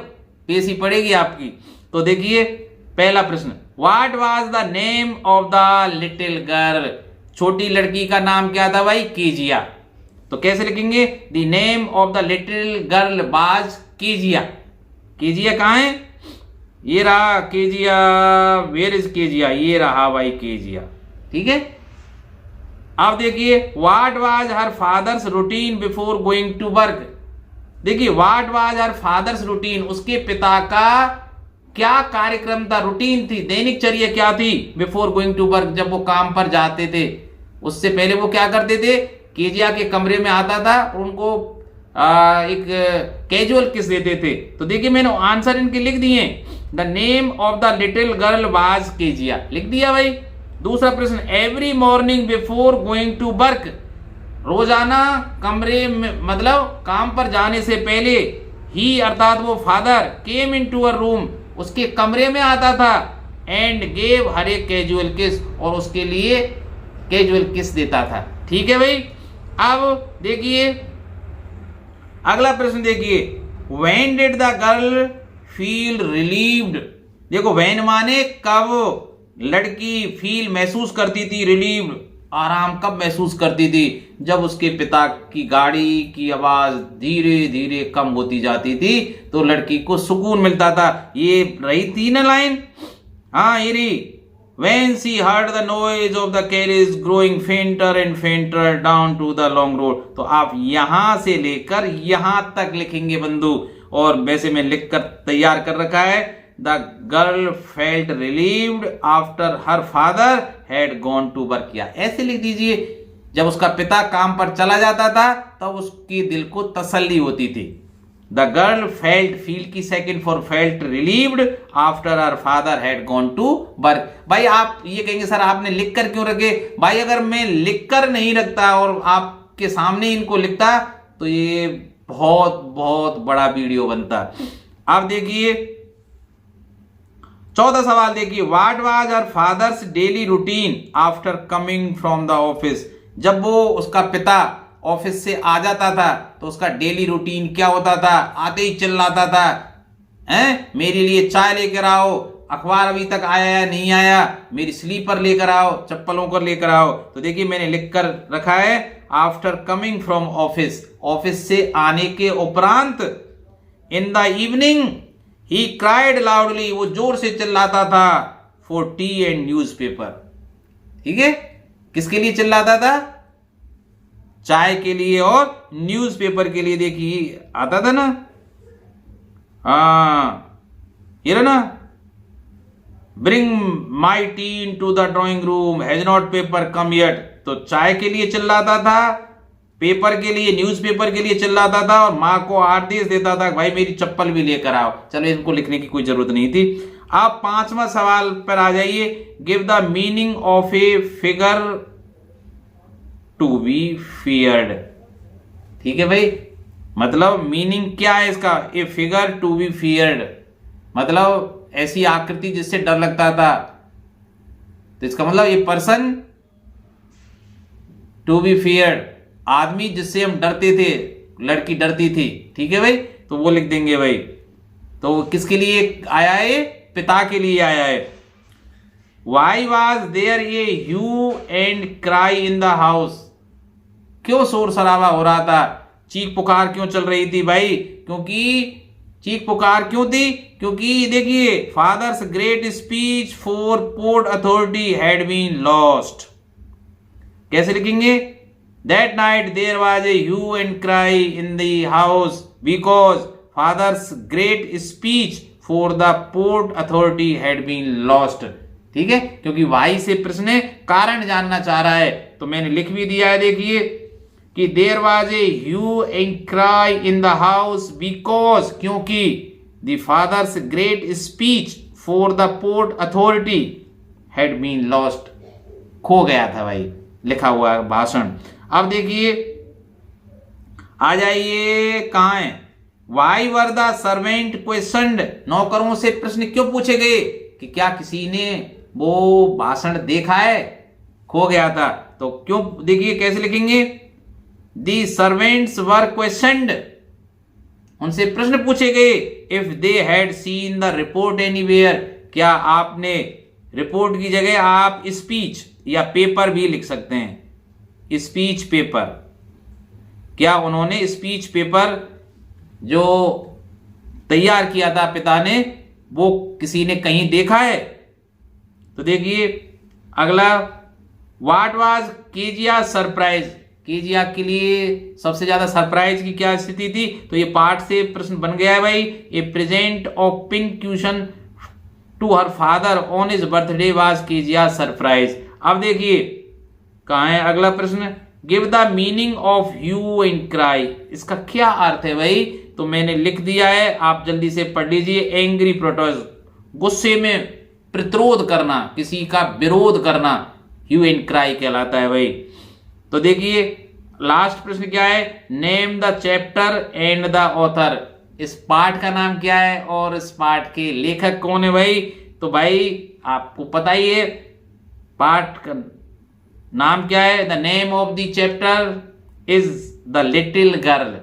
पेशी पड़ेगी आपकी। तो देखिए पहला प्रश्न, what was the name of the little girl, छोटी लड़की का नाम क्या था भाई, केजिया। तो कैसे लिखेंगे, the name of the little girl was Kezia. Kezia कहाँ है, ये रहा केजिया, वेयर इज केजिया, ये रहा भाई केजिया। ठीक है। अब देखिए what was her father's routine before going to work, देखिए what was her father's routine, उसके पिता का क्या कार्यक्रम था, रूटीन थी, दैनिक चर्या क्या थी, बिफोर गोइंग टू वर्क, जब वो काम पर जाते थे उससे पहले वो क्या करते थे, केजिया के कमरे में आता था और उनको एक कैजुअल किस देते थे। तो देखिए मैंने आंसर इनके लिख दिए, the name of the little girl was Kezia, लिख दिया भाई। दूसरा प्रश्न, every morning before going to work, रोजाना कमरे में मतलब काम पर जाने से पहले, ही अर्थात वो father, came in to a room, उसके कमरे में आता था, एंड गेव हर एक कैजुअल किस, और उसके लिए कैजुअल किस देता था। ठीक है भाई। अब देखिए अगला प्रश्न देखिए, when did the girl feel relieved, देखो व्हेन माने कब, लड़की फील महसूस करती थी, रिलीव्ड आराम कब महसूस करती थी, जब उसके पिता की गाड़ी की आवाज धीरे धीरे कम होती जाती थी तो लड़की को सुकून मिलता था। ये रही थी ना लाइन, हाँ ये रही, when she heard the noise of the carriage growing fainter and fainter down to the long road। तो आप यहां से लेकर यहां तक लिखेंगे बंधु, और वैसे में लिख कर तैयार कर रखा है, the girl felt relieved after her father had gone to work. किया ऐसे लिख दीजिए, जब उसका पिता काम पर चला जाता था तब उसके दिल को तसल्ली होती थी। द गर्ल फेल्ट, फील की second form felt relieved after her father had gone to work. भाई आप ये कहेंगे सर आपने लिख कर क्यों रखे? भाई अगर मैं लिख कर नहीं रखता और आपके सामने इनको लिखता तो ये बहुत बहुत बड़ा वीडियो बनता। आप देखिए 14 सवाल देखिए, what was her fathers daily routine after coming from the office. जब वो उसका पिता ऑफिस से आ जाता था तो उसका डेली रूटीन क्या होता था? आते ही चिल्लाता था, हैं मेरे लिए चाय लेकर आओ, अखबार अभी तक आया या नहीं आया, मेरी स्लीपर लेकर आओ, चप्पलों को लेकर आओ। तो देखिए मैंने लिख कर रखा है, after coming from office, office से आने के उपरांत, in the evening he cried loudly, वो जोर से चिल्लाता था, फॉर टी एंड न्यूज़पेपर। ठीक है, किसके लिए चिल्लाता था? चाय के लिए और न्यूज़पेपर के लिए। देखिए आता था ना, ये रहा ना, bring my tea in to the drawing room, has not paper come yet. तो चाय के लिए चिल्लाता था, पेपर के लिए, न्यूज़पेपर के लिए चिल्लाता था और मां को आदेश देता था भाई मेरी चप्पल भी लेकर आओ। चलो इनको लिखने की कोई जरूरत नहीं थी। आप 5वां सवाल पर आ जाइए, give the meaning of a figure to be feared. ठीक है भाई, मतलब मीनिंग क्या है इसका? A figure to be feared, मतलब ऐसी आकृति जिससे डर लगता था। तो इसका मतलब ये पर्सन टू बी फियर्ड, आदमी जिससे हम डरते थे, लड़की डरती थी। ठीक है भाई, तो वो लिख देंगे भाई। तो किसके लिए आया है? पिता के लिए आया है। Why was there a hue and cry in the house. क्यों शोर शराबा हो रहा था, चीख पुकार क्यों चल रही थी भाई? क्योंकि चीख पुकार क्यों थी? क्योंकि देखिए father's great speech for port authority had been lost. कैसे लिखेंगे? That night there was a hue and cry in the house because father's great speech for the port authority had been lost. ठीक है, क्योंकि वाई से प्रश्न कारण जानना चाह रहा है तो मैंने लिख भी दिया है। देखिए कि there was a hue and cry in the house because, क्योंकि the father's great speech for the port authority had been lost, खो गया था भाई लिखा हुआ भाषण। अब देखिए आ जाइए, कहां है? Why were the servant questioned, नौकरों से प्रश्न क्यों पूछे गए कि क्या किसी ने वो भाषण देखा है, खो गया था। तो क्यों, देखिए कैसे लिखेंगे? दी सर्वेंट्स वर क्वेश्चनड, उनसे प्रश्न पूछे गए, if they had seen the report anywhere, क्या आपने रिपोर्ट की जगह आप स्पीच या पेपर भी लिख सकते हैं, स्पीच पेपर। क्या उन्होंने स्पीच पेपर जो तैयार किया था पिता ने, वो किसी ने कहीं देखा है? तो देखिए अगला, what was Kezia surprise, Kezia के लिए सबसे ज्यादा सरप्राइज की क्या स्थिति थी? तो ये पार्ट से प्रश्न बन गया है भाई। A present of pink cushion to her father on his birthday was Kezia surprise. अब देखिए कहां है अगला प्रश्न, give the meaning of hue and cry, इसका क्या अर्थ है भाई? तो मैंने लिख दिया है, आप जल्दी से पढ़ लीजिए। एंग्री प्रोटेस्ट, गुस्से में प्रतिरोध करना, किसी का विरोध करना, ह्यू एंड क्राई कहलाता है भाई। तो देखिए लास्ट प्रश्न क्या है, name the chapter and the author, इस पाठ का नाम क्या है और इस पाठ के लेखक कौन है भाई? तो भाई आपको पता ही है पाठ का नाम क्या है। The name of the chapter is the little girl,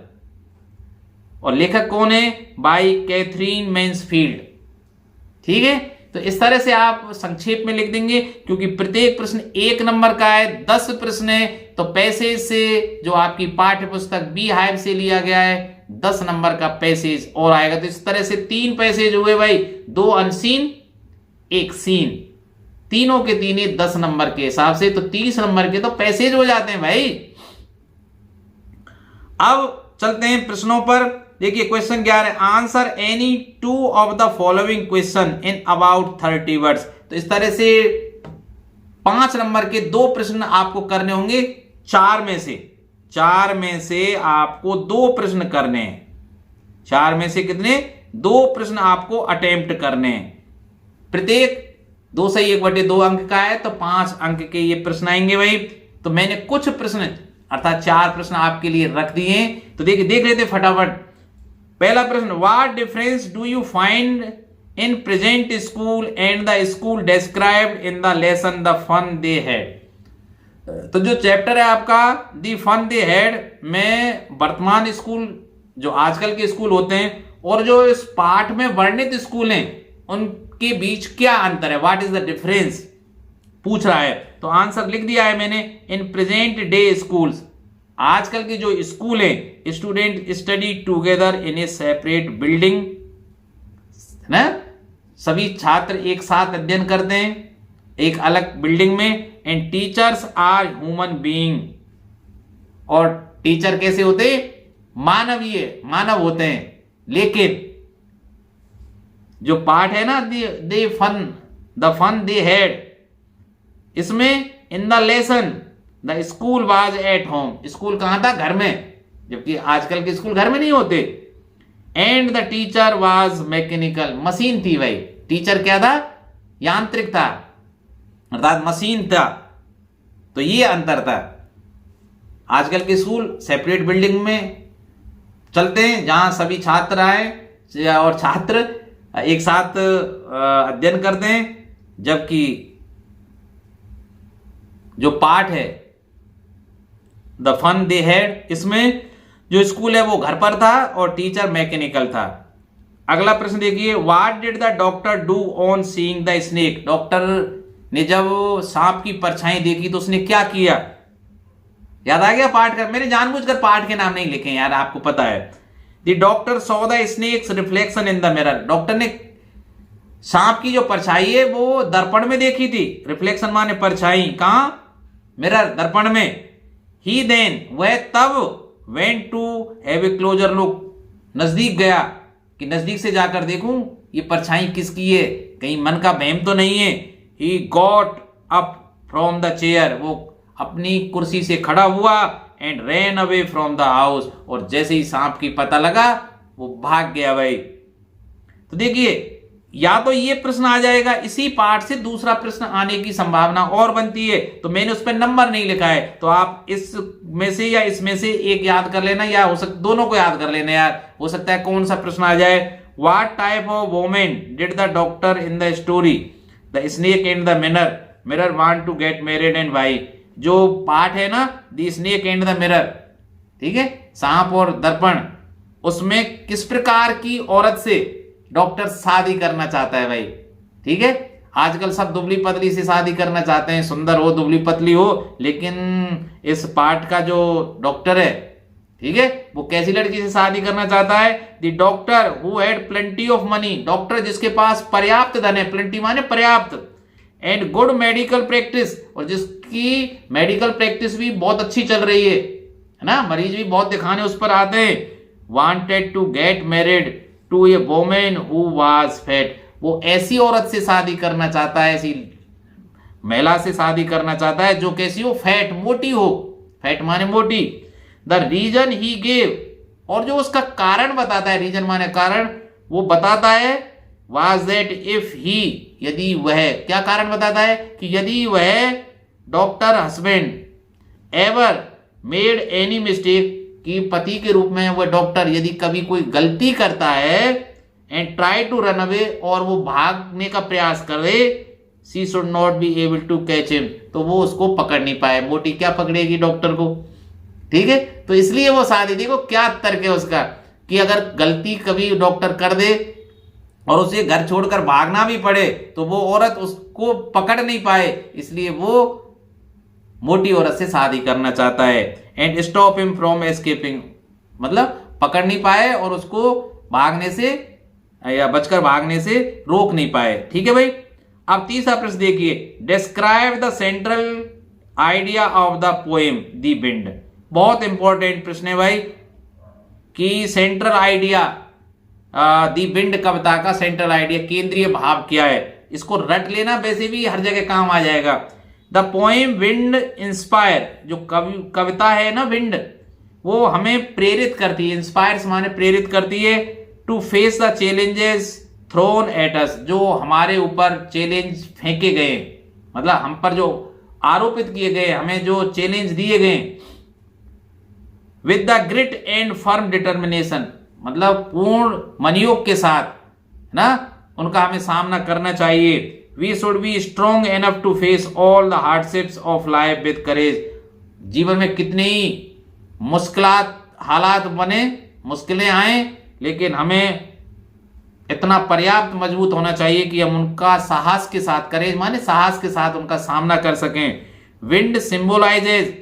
और लेखक कौन है? By Katherine Mansfield. ठीक है, तो इस तरह से आप संक्षेप में लिख देंगे, क्योंकि प्रत्येक प्रश्न 1 नंबर का है, 10 प्रश्न है, तो पैसेज से जो आपकी पाठ्य पुस्तक बी हाइव से लिया गया है 10 नंबर का पैसेज और आएगा। तो इस तरह से 3 पैसेज हुए भाई, 2 अनसीन 1 सीन, तीनों के तीन 10 नंबर के हिसाब से, तो 30 नंबर के तो पैसेज हो जाते हैं भाई। अब चलते हैं प्रश्नों पर। देखिए क्वेश्चन क्या है, answer any 2 of the following question in about 30 words. तो इस तरह से 5 नंबर के 2 प्रश्न आपको करने होंगे, 4 में से आपको 2 प्रश्न करने हैं। 4 में से कितने? 2 प्रश्न आपको अटेम्प्ट करने हैं। प्रत्येक 2 सही 1/2 अंक का है, तो 5 अंक के ये प्रश्न आएंगे भाई। तो मैंने कुछ प्रश्न अर्थात 4 प्रश्न आपके लिए रख दिए हैं। तो देखिए देख लेते फटाफट। पहला प्रश्न, what difference do you find in present school and the school described in the lesson the fun they had. तो जो चैप्टर है आपका द फन दे हैड में वर्तमान स्कूल, जो आजकल के स्कूल होते हैं, और जो इस पाठ में वर्णित स्कूल हैं, उनके बीच क्या अंतर है, व्हाट इज द डिफरेंस पूछ रहा है। तो आंसर लिख दिया है मैंने, इन प्रेजेंट डे स्कूल्स, आजकल के जो स्कूल हैं, student study together in A separate building, ना, सभी छात्र एक साथ अध्ययन करते हैं एक अलग बिल्डिंग में। And teachers are human being, और टीचर कैसे होते हैं? मानवीय, मानव होते हैं। लेकिन जो पाठ है ना द फन दे हैड, इसमें इन the lesson the school was at home, school कहां था? घर में, जबकि आजकल के स्कूल घर में नहीं होते। And the teacher was mechanical, machine थी भाई। टीचर क्या था? यांत्रिक था, अर्थात मशीन था। तो ये अंतर था। आजकल के स्कूल सेपरेट बिल्डिंग में चलते हैं, जहां सभी छात्र आए और छात्र एक साथ अध्ययन करते हैं, जबकि जो पाठ है द फन दे हैड, इसमें जो स्कूल है वो घर पर था और टीचर मैकेनिकल था। अगला प्रश्न देखिए, what did the doctor do on seeing the snake. Doctor ने जब सांप की परछाई देखी तो उसने क्या किया? याद आ गया पाठ का? मैंने जानबूझकर पाठ के नाम नहीं लिखे यार, आपको पता है। The doctor saw the snake's reflection in the mirror, doctor ने सांप की जो परछाई है वो दर्पण में देखी थी। रिफ्लेक्शन माने परछाई, कहां? मिरर, दर्पण में। ही देन, वह तब went to have a closer look, नजदीक गया कि नजदीक से जाकर देखूं ये परछाई किसकी है, कहीं मन का वहम तो नहीं है। He got up from the chair, वो अपनी कुर्सी से खड़ा हुआ। And ran away from the house, और जैसे ही सांप की पता लगा वो भाग गया भाई। तो देखिए, या तो ये प्रश्न आ जाएगा, इसी पार्ट से दूसरा प्रश्न आने की संभावना और बनती है। तो मैंने उस पर नंबर नहीं लिखा है, तो आप इस में से या इसमें से एक याद कर लेना, या हो सकता दोनों को याद कर लेना यार, हो सकता है कौन सा प्रश्न आ जाए। What type of women did the doctor in the story the snake and the mirror want to get married and why. जो पार्ट है ना the snake and the mirror, ठीक है, सांप और दर्पण, उसमें किस प्रकार की औरत से डॉक्टर शादी करना चाहता है भाई। ठीक है, आजकल सब दुबली पतली से शादी करना चाहते हैं, सुंदर हो दुबली पतली हो, लेकिन इस पार्ट का जो डॉक्टर है, ठीक है, वो कैसी लड़की से शादी करना चाहता है? The doctor who had plenty of money, doctor जिसके पास पर्याप्त धन है, प्लेंटी माने पर्याप्त, एंड गुड मेडिकल प्रैक्टिस, और जिसकी मेडिकल प्रैक्टिस भी बहुत अच्छी चल रही है ना, मरीज भी बहुत दिखाने उस पर आते हैं। Wanted to get married to a women who was fat, वो ऐसी औरत से शादी करना चाहता है, ऐसी महिला से शादी करना चाहता है जो कैसी हो? फैट, मोटी हो। फैट माने मोटी। द रीजन ही गेव, और जो उसका कारण बताता है, रीजन माने कारण, वो बताता है वाज दैट इफ ही, यदि वह, क्या कारण बताता है? कि यदि वह doctor husband ever made any mistake, कि पति के रूप में वह डॉक्टर यदि कभी कोई गलती करता है, and try to run away, और वो भागने का प्रयास करे, she should not be able to catch him, तो वो उसको पकड़ नहीं पाए। मोटी क्या पकड़ेगी डॉक्टर को? ठीक है, तो इसलिए वो शादी, देखो क्या तर्क है उसका, कि अगर गलती कभी डॉक्टर कर दे और उसे घर छोड़कर भागना भी पड़े तो वो औरत उसको पकड़ नहीं पाए, इसलिए वो मोटी औरत से शादी करना चाहता है। And stop him from escaping, मतलब पकड़ नहीं पाए और उसको भागने से या बचकर भागने से रोक नहीं पाए। ठीक है भाई, अब तीसरा प्रश्न देखिए, describe the central idea of the poem the wind. बहुत इंपॉर्टेंट प्रश्न है भाई, कि सेंट्रल आइडिया, दी विंड कविता का सेंट्रल आइडिया, केंद्रीय भाव क्या है, इसको रट लेना, वैसे भी हर जगह काम आ जाएगा। द पोएम विंड इंस्पायर, जो कविता है ना विंड, वो हमें प्रेरित करती है, इंस्पायर्स माने प्रेरित करती है, to face the challenges thrown at us, जो हमारे ऊपर चैलेंज फेंके गए, मतलब हम पर जो आरोपित किए गए, हमें जो चैलेंज दिए गए, with the grit and firm determination, मतलब पूर्ण मनयोग के साथ ना उनका हमें सामना करना चाहिए। We should be strong enough to face all the hardships of life with courage, जीवन में कितने ही मुश्किलात हालात बने, मुश्किलें आए, लेकिन हमें इतना पर्याप्त मजबूत होना चाहिए कि हम उनका साहस के साथ, करेज माने साहस के साथ उनका सामना कर सकें। विंड सिंबलाइजेज,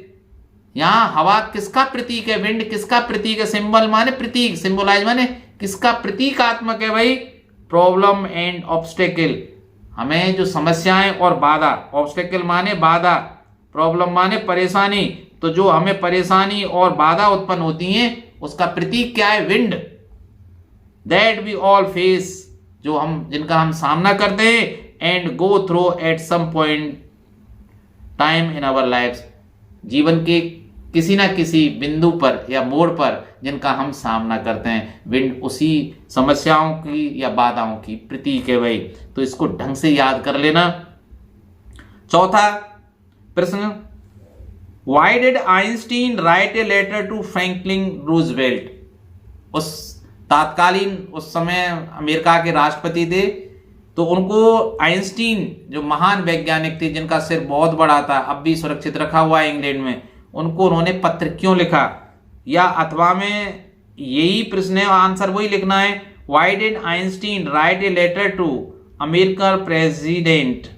यहां हवा किसका प्रतीक है, विंड किसका प्रतीक है, सिंबल माने प्रतीक, सिंबलाइज माने किसका प्रतीकात्मक है भाई, प्रॉब्लम एंड ऑब्स्टेकल, हमें जो समस्याएं और बाधा, ऑब्स्टेकल माने बाधा, प्रॉब्लम माने परेशानी, तो जो हमें परेशानी और बाधा उत्पन्न होती हैं उसका प्रतीक क्या है, wind. That we all face, जो हम जिनका हम सामना करते हैं, and go through at some point time in our life, जीवन के किसी ना किसी बिंदु पर या मोड़ पर जिनका हम सामना करते हैं, विंड उसी समस्याओं की या बाधाओं की प्रतीक है भाई, तो इसको ढंग से याद कर लेना। चौथा प्रश्न, why did Einstein write a letter to Franklin Roosevelt, उस तात्कालीन उस समय अमेरिका के राष्ट्रपति थे, तो उनको आइंस्टीन जो महान वैज्ञानिक थे, जिनका सिर बहुत बड़ा था, अब भी सुरक्षित रखा हुआ है इंग्लैंड में, उनको उन्होंने पत्र क्यों लिखा, या अथवा में यही प्रश्न है, आंसर वही लिखना है, why did Einstein write a letter to American president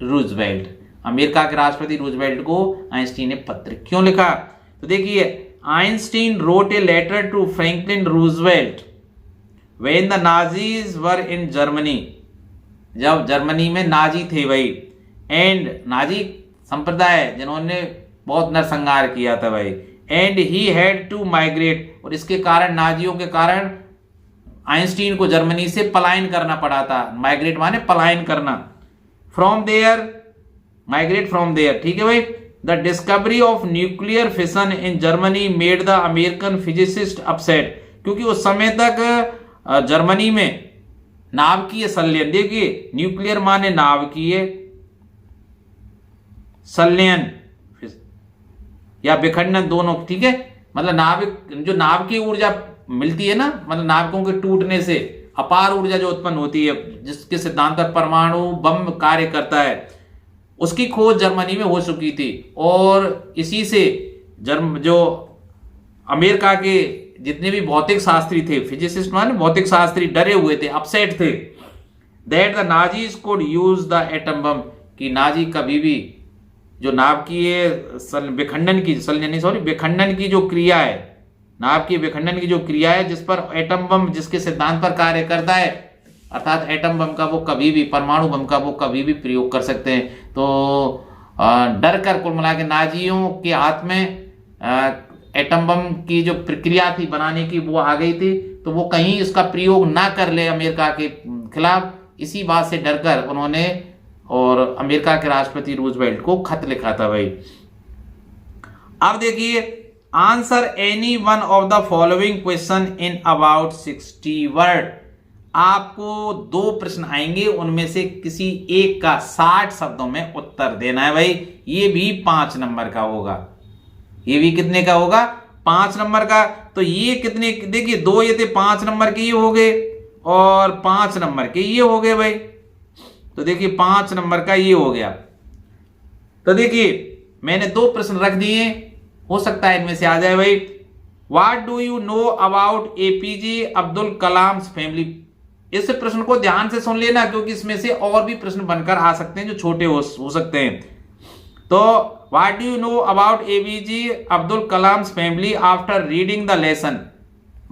Roosevelt, America के राष्ट्रपति रूजवेल्ट को आइंस्टीन ने पत्र क्यों लिखा। तो देखिए, Einstein wrote a letter to Franklin Roosevelt when the Nazis were in Germany, जब जर्मनी में नाजी थे भाई, एंड नाजी संप्रदाय जिन्होंने बहुत नरसंहार किया था भाई, and he had to migrate, और इसके कारण नाजियों के कारण आइंस्टीन को जर्मनी से पलायन करना पड़ा था, माइग्रेट माने पलायन करना, from there, migrate from there, ठीक है भाई। The discovery of nuclear fission in Germany made the American physicist upset, क्योंकि उस समय तक जर्मनी में नाभिकीय संलयन, देखिए न्यूक्लियर माने नाभिकीय संलयन या विखंडन दोनों, ठीक है, मतलब नाभिक, जो नाभिकीय ऊर्जा मिलती है ना, मतलब नाभिकों के टूटने से अपार ऊर्जा जो उत्पन्न होती है, जिसके सिद्धांत पर परमाणु बम कार्य करता है, उसकी खोज जर्मनी में हो चुकी थी, और इसी से जो अमेरिका के जितने भी भौतिक शास्त्री थे, फिजिसिस्ट माने भौतिक शास्त्री, डरे हुए थे, अपसेट थे, that the Nazis could use the atom bomb, कि नाजी कभी भी जो नाभिकीय विखंडन की विखंडन की जो क्रिया है, नाभिकीय विखंडन की जो क्रिया है, जिस पर एटम बम जिसके सिद्धांत पर कार्य करता है, अर्थात एटम बम का वो कभी भी, परमाणु बम का वो कभी भी प्रयोग कर सकते हैं। तो डर कर कुल मिला के नाजियों के हाथ में एटम बम की जो प्रक्रिया थी बनाने की वो आ गई थी, तो वो कहीं इसका प्रयोग ना कर ले अमेरिका के खिलाफ, इसी बात से डरकर उन्होंने और अमेरिका के राष्ट्रपति रूजवेल्ट को खत लिखा था भाई। अब देखिए, answer any one of the following question in about 60 word, आपको 2 प्रश्न आएंगे, उनमें से किसी एक का 60 शब्दों में उत्तर देना है भाई। ये भी 5 नंबर का होगा, ये भी कितने का होगा, 5 नंबर का। तो ये कितने, देखिए 2 ये थे 5 नंबर के ये हो गए, और 5 नंबर के ये हो गए भाई। तो देखिए 5 नंबर का ये हो गया। तो देखिए मैंने 2 प्रश्न रख दिए, हो सकता है इनमें से आ जाए भाई। What do you know about APJ Abdul Kalam family, इस प्रश्न को ध्यान से सुन लेना, क्योंकि इसमें से और भी प्रश्न बनकर आ सकते हैं जो छोटे हो सकते हैं। तो what do you know about APJ Abdul Kalam family after reading the lesson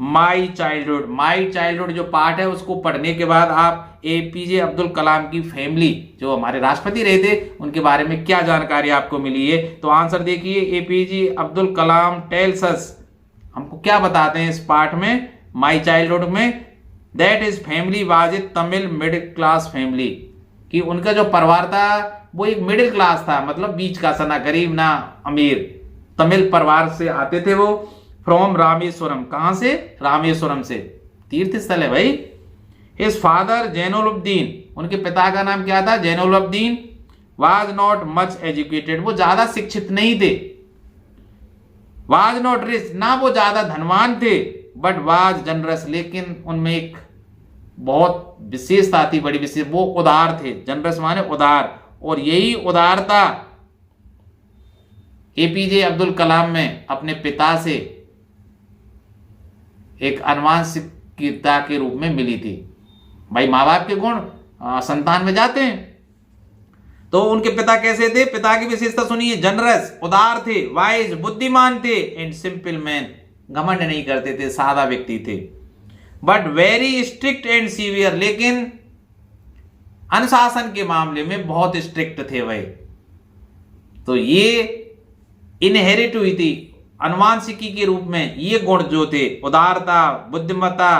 my childhood. My childhood जो पार्ट है उसको पढ़ने के बाद आप एपीजे अब्दुल कलाम की फैमिली, जो हमारे राष्ट्रपति रहे थे, उनके बारे में क्या जानकारी आपको मिली है। तो आंसर देखिए, APJ Abdul Kalam tells us हमको क्या बताते हैं इस पार्ट में, माई चाइल्डहुड में, that is family was a Tamil middle class family, कि उनका जो परिवार था वो एक मिडिल क्लास था, मतलब बीच का सा, ना गरीब ना अमीर, तमिल परिवार से आते थे वो। फ्रॉम रामेश्वरम, कहां से, रामेश्वरम से, तीर्थ स्थल है भाई। हिज फादर जैनुलब्दीन, उनके पिता का नाम क्या था, Jainulabdeen, was not much educated, वो ज्यादा शिक्षित नहीं थे। वाज नॉट रिच, ना वो ज्यादा धनवान थे, बट वाज जनरस, लेकिन उनमें एक बहुत विशेषता थी, बड़ी विशेष, वो उदार थे। जनरस माने उदार, और यही उदारता एपीजे अब्दुल कलाम में अपने पिता से एक अनुवांशिकता के रूप में मिली थी। भाई माँ बाप के गुण संतान में जाते हैं। तो उनके पिता कैसे थे, पिता की विशेषता सुनिए, जनरस, उदार थे, वाइज, बुद्धिमान थे, एंड सिंपल मैन, घमंड नहीं करते थे, सादा व्यक्ति थे। But very strict and severe, लेकिन अनुशासन के मामले में बहुत स्ट्रिक्ट थे भाई। तो ये इनहेरिट हुई थी अनुवांशिकी के रूप में, ये गुण जो थे, उदारता, बुद्धिमत्ता,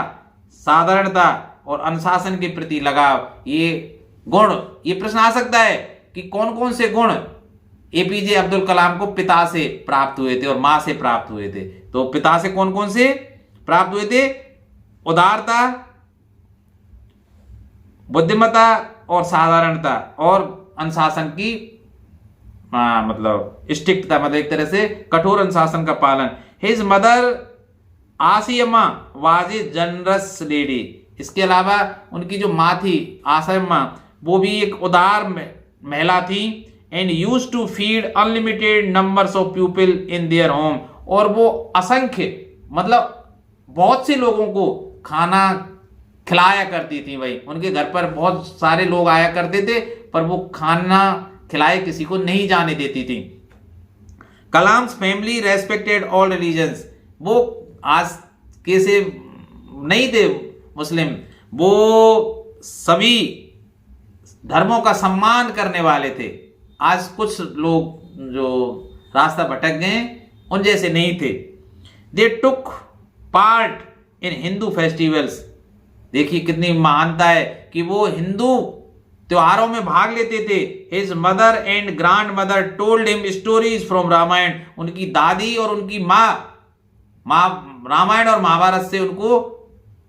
साधारणता और अनुशासन के प्रति लगाव, ये गुण, ये प्रश्न आ सकता है कि कौन कौन से गुण एपीजे अब्दुल कलाम को पिता से प्राप्त हुए थे और मां से प्राप्त हुए थे। तो पिता से कौन कौन से प्राप्त हुए थे, उदारता, बुद्धिमत्ता और साधारणता, और अनुशासन की मतलब स्ट्रिक्टता, मतलब एक तरह से कठोर अनुशासन का पालन। His mother Asiamma was a generous lady, इसके अलावा उनकी जो माँ थी आसियम्मा, वो भी एक उदार महिला थी। And use to feed unlimited numbers of people in their home, और वो असंख्य, मतलब बहुत से लोगों को खाना खिलाया करती थी भाई। उनके घर पर बहुत सारे लोग आया करते थे, पर वो खाना खिलाए किसी को नहीं जाने देती थी। Kalam's family respected all religions, वो आज कैसे नहीं थे मुस्लिम, वो सभी धर्मों का सम्मान करने वाले थे। आज कुछ लोग जो रास्ता भटक गए उन जैसे नहीं थे। They took part in Hindu festivals, देखिए कितनी महानता है कि वो हिंदू त्योहारों में भाग लेते थे। His mother and grandmother told him stories from Ramayana, उनकी दादी और उनकी माँ रामायण और महाभारत से उनको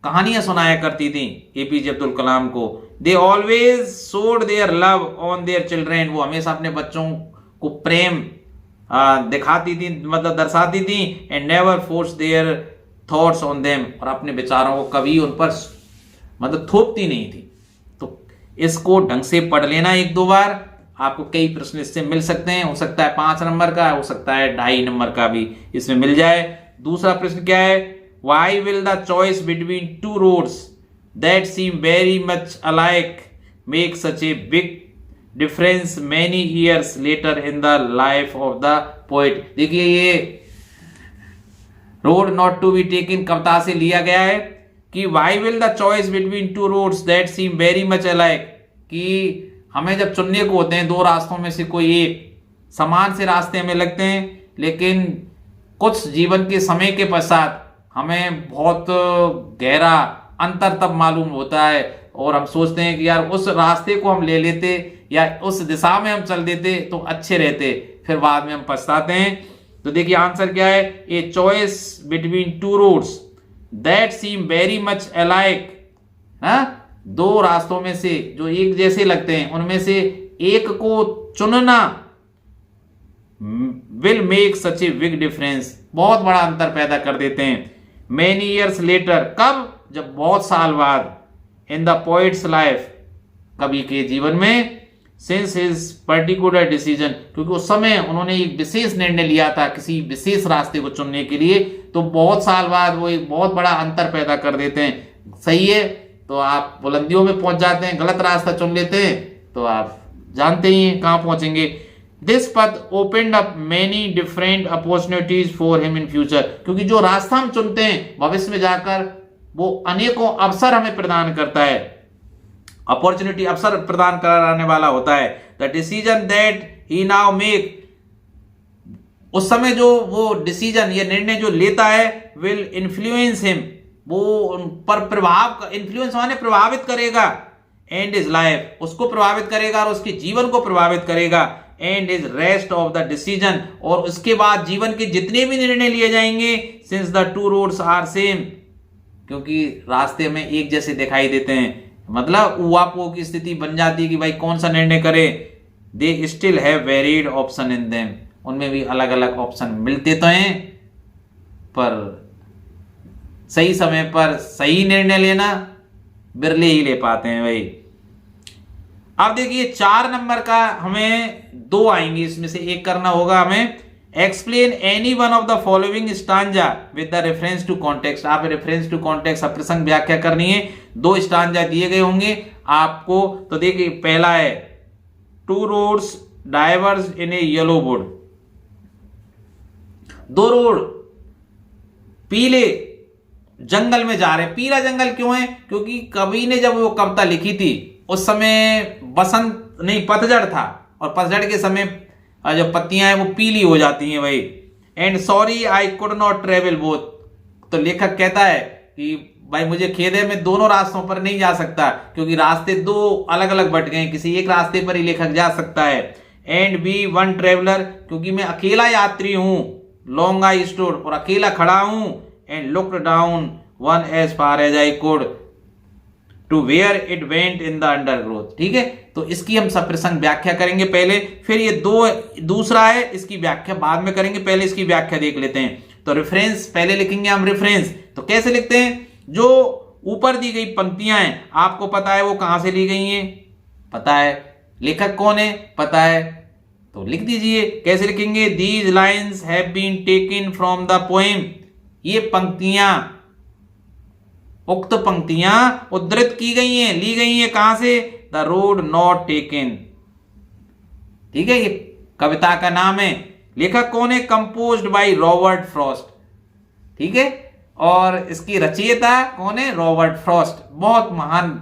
कहानियां सुनाया करती थी एपीजे अब्दुल कलाम को। They always showed their love on their children, वो हमेशा अपने बच्चों को प्रेम दिखाती थी, मतलब दर्शाती थी। And never force their thoughts on them, और अपने विचारों को कभी उन पर मतलब थोपती नहीं थी। तो इसको ढंग से पढ़ लेना एक दो बार, आपको कई प्रश्न इससे मिल सकते हैं। हो सकता है 5 नंबर का, हो सकता है 2.5 नंबर का भी इसमें मिल जाए। दूसरा प्रश्न क्या है, why will the choice between two roads that seem very much alike make such a big difference many years later in the life of the poet. देखिए ये road not to be taken कविता से लिया गया है कि why will the choice between two roads that seem very much alike, कि हमें जब चुनने को होते हैं दो रास्तों में से कोई एक, समान से रास्ते हमें लगते हैं, लेकिन कुछ जीवन के समय के पश्चात हमें बहुत गहरा अंतर तब मालूम होता है और हम सोचते हैं कि यार उस रास्ते को हम ले लेते या उस दिशा में हम चल देते तो अच्छे रहते, फिर बाद में हम पछताते हैं। तो देखिए आंसर क्या है, a choice between two roads that seem very much alike, दो रास्तों में से जो एक जैसे लगते हैं उनमें से एक को चुनना will make such a big difference, बहुत बड़ा अंतर पैदा कर देते हैं। मेनी ईयर्स लेटर, कब, जब बहुत साल बाद, इन द पोइट्स लाइफ, कवि के जीवन में, सिंस हिज पर्टिकुलर डिसीजन, क्योंकि उस समय उन्होंने एक विशेष निर्णय लिया था किसी विशेष रास्ते को चुनने के लिए, तो बहुत साल बाद वो एक बहुत बड़ा अंतर पैदा कर देते हैं। सही है, तो आप बुलंदियों में पहुंच जाते हैं, गलत रास्ता चुन लेते हैं तो आप जानते ही हैं कहां पहुंचेंगे। दिस पथ opened up many different opportunities for him in future, क्योंकि जो रास्ता हम चुनते हैं भविष्य में जाकर वो अनेकों अवसर हमें प्रदान करता है, अपॉर्चुनिटी, अवसर प्रदान कराने वाला होता है। The decision that he now make उस समय जो वो डिसीजन या निर्णय जो लेता है विल इन्फ्लुएंस हिम, वो उन पर प्रभाव, इन्फ्लुएंस माने प्रभावित करेगा, एंड इज लाइफ, उसको प्रभावित करेगा और उसके जीवन को प्रभावित करेगा, and is rest of the decision, और उसके बाद जीवन के जितने भी निर्णय लिए जाएंगे, since the two roads are same, क्योंकि रास्ते में एक जैसे दिखाई देते हैं, मतलब उवापो की स्थिति बन जाती है कि भाई कौन सा निर्णय करे, they still have varied option in them, उनमें भी अलग अलग ऑप्शन मिलते तो हैं, पर सही समय पर सही निर्णय लेना बिरले ही ले पाते हैं भाई। अब देखिए 4 नंबर का हमें 2 आएंगे, इसमें से एक करना होगा हमें। Explain any one of the following stanza with the reference to context, आप रेफरेंस टू कॉन्टेक्स्ट प्रसंग व्याख्या करनी है। 2 स्टांजा दिए गए होंगे आपको, तो देखिए पहला है to roads diverse in A yellow board, 2 road पीले जंगल में जा रहे हैं। पीला जंगल क्यों है? क्योंकि कवि ने जब वो कविता लिखी थी उस समय बसंत नहीं, पतझड़ था, और पतझड़ के समय जो पत्तियां हैं वो पीली हो जाती हैं भाई। And sorry I could not travel both, तो लेखक कहता है कि भाई मुझे खेद है, मैं दोनों रास्तों पर नहीं जा सकता, क्योंकि रास्ते 2 अलग अलग बट गए, किसी एक रास्ते पर ही लेखक जा सकता है। एंड बी वन ट्रेवलर, क्योंकि मैं अकेला यात्री हूं, लॉन्ग आई स्टूड, और अकेला खड़ा हूं, and looked down one as far as I could to where it went in the undergrowth. ठीक है, तो इसकी हम सप्रसंग व्याख्या करेंगे पहले, फिर ये दूसरा है, इसकी व्याख्या बाद में करेंगे, पहले इसकी व्याख्या देख लेते हैं। तो रेफरेंस पहले लिखेंगे हम। रेफरेंस तो कैसे लिखते हैं? जो ऊपर दी गई पंक्तियां हैं आपको पता है वो कहां से ली गई हैं, पता है, लेखक कौन है पता है, तो लिख दीजिए। कैसे लिखेंगे? These lines have been taken from the poem, ये पंक्तियां, उक्त पंक्तियां उद्धृत की गई हैं, ली गई हैं कहां से? The road not taken. ठीक है, ये कविता का नाम है। लेखक कौन है? Composed by Robert Frost. ठीक है, और इसकी रचयिता कौन है? रॉबर्ट फ्रॉस्ट, बहुत महान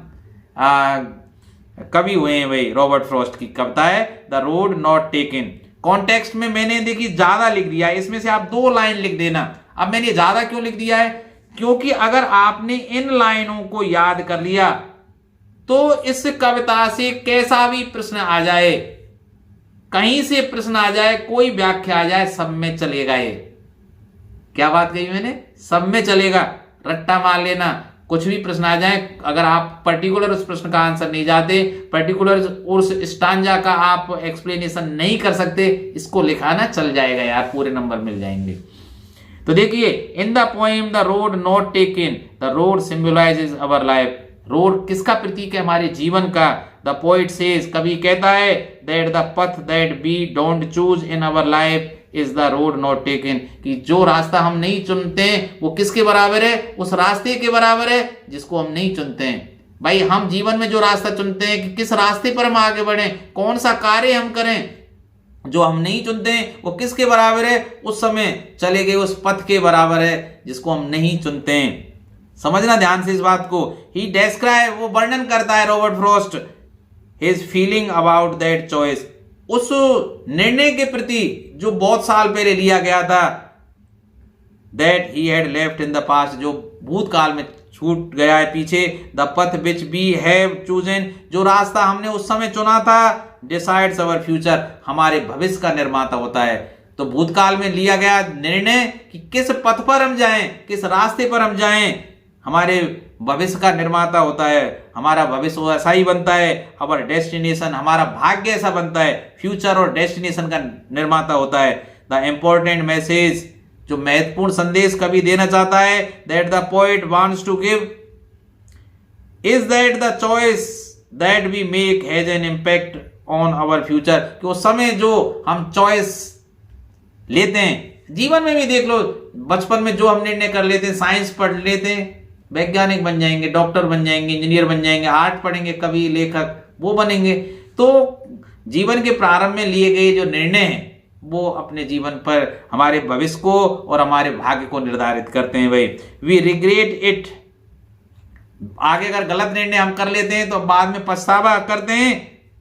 कवि हुए हैं भाई, रॉबर्ट फ्रॉस्ट की कविता है the road not taken. Context में मैंने देखी ज्यादा लिख दिया है, इसमें से आप 2 लाइन लिख देना। अब मैंने ज्यादा क्यों लिख दिया है? क्योंकि अगर आपने इन लाइनों को याद कर लिया तो इस कविता से कैसा भी प्रश्न आ जाए, कहीं से प्रश्न आ जाए, कोई व्याख्या आ जाए, सब में चलेगा। ये क्या बात कही मैंने? सब में चलेगा, रट्टा मार लेना, कुछ भी प्रश्न आ जाए, अगर आप पर्टिकुलर उस प्रश्न का आंसर नहीं जाते, पर्टिकुलर उस स्टांजा का आप एक्सप्लेनेशन नहीं कर सकते, इसको लिखाना चल जाएगा यार, पूरे नंबर मिल जाएंगे। तो देखिए, इन the poem the road not taken, the road symbolises our life, road किसका प्रतीक है? हमारे जीवन का। द पोइट सेज, कवि कहता है, that the path that we don't choose in our life is the road not taken, कि जो रास्ता हम नहीं चुनते वो किसके बराबर है? उस रास्ते के बराबर है जिसको हम नहीं चुनते हैं। भाई हम जीवन में जो रास्ता चुनते हैं कि किस रास्ते पर हम आगे बढ़े, कौन सा कार्य हम करें, जो हम नहीं चुनते हैं वो किसके बराबर है? उस समय चले गए उस पथ के बराबर है जिसको हम नहीं चुनते हैं। समझना ध्यान से इस बात को। ही डेस्क्राइब, वो वर्णन करता है Robert Frost, his feeling about that choice, उस निर्णय के प्रति जो बहुत साल पहले लिया गया था, that he had left in the past, जो भूतकाल में छूट गया है पीछे। The path which we have chosen, जो रास्ता हमने उस समय चुना था, डिसाइड्स अवर फ्यूचर, हमारे भविष्य का निर्माता होता है। तो भूतकाल में लिया गया निर्णय कि किस पथ पर हम जाएं, किस रास्ते पर हम जाएं, हमारे भविष्य का निर्माता होता है। हमारा भविष्य ऐसा ही बनता है, अवर डेस्टिनेशन, हमारा भाग्य ऐसा बनता है। फ्यूचर और डेस्टिनेशन का निर्माता होता है। द इम्पोर्टेंट मैसेज, जो महत्वपूर्ण संदेश कभी देना चाहता है, that the poet wants to give is that the choice that we make has an impact on our future, कि उस समय जो हम चॉइस लेते हैं, जीवन में भी देख लो, बचपन में जो हम निर्णय कर लेते हैं, साइंस पढ़ लेते हैं, वैज्ञानिक बन जाएंगे, डॉक्टर बन जाएंगे, इंजीनियर बन जाएंगे, आर्ट पढ़ेंगे, कवि लेखक वो बनेंगे। तो जीवन के प्रारंभ में लिए गए जो निर्णय हैं वो अपने जीवन पर हमारे भविष्य को और हमारे भाग्य को निर्धारित करते हैं भाई। वी रिग्रेट इट, आगे अगर गलत निर्णय हम कर लेते हैं तो बाद में पछतावा करते हैं,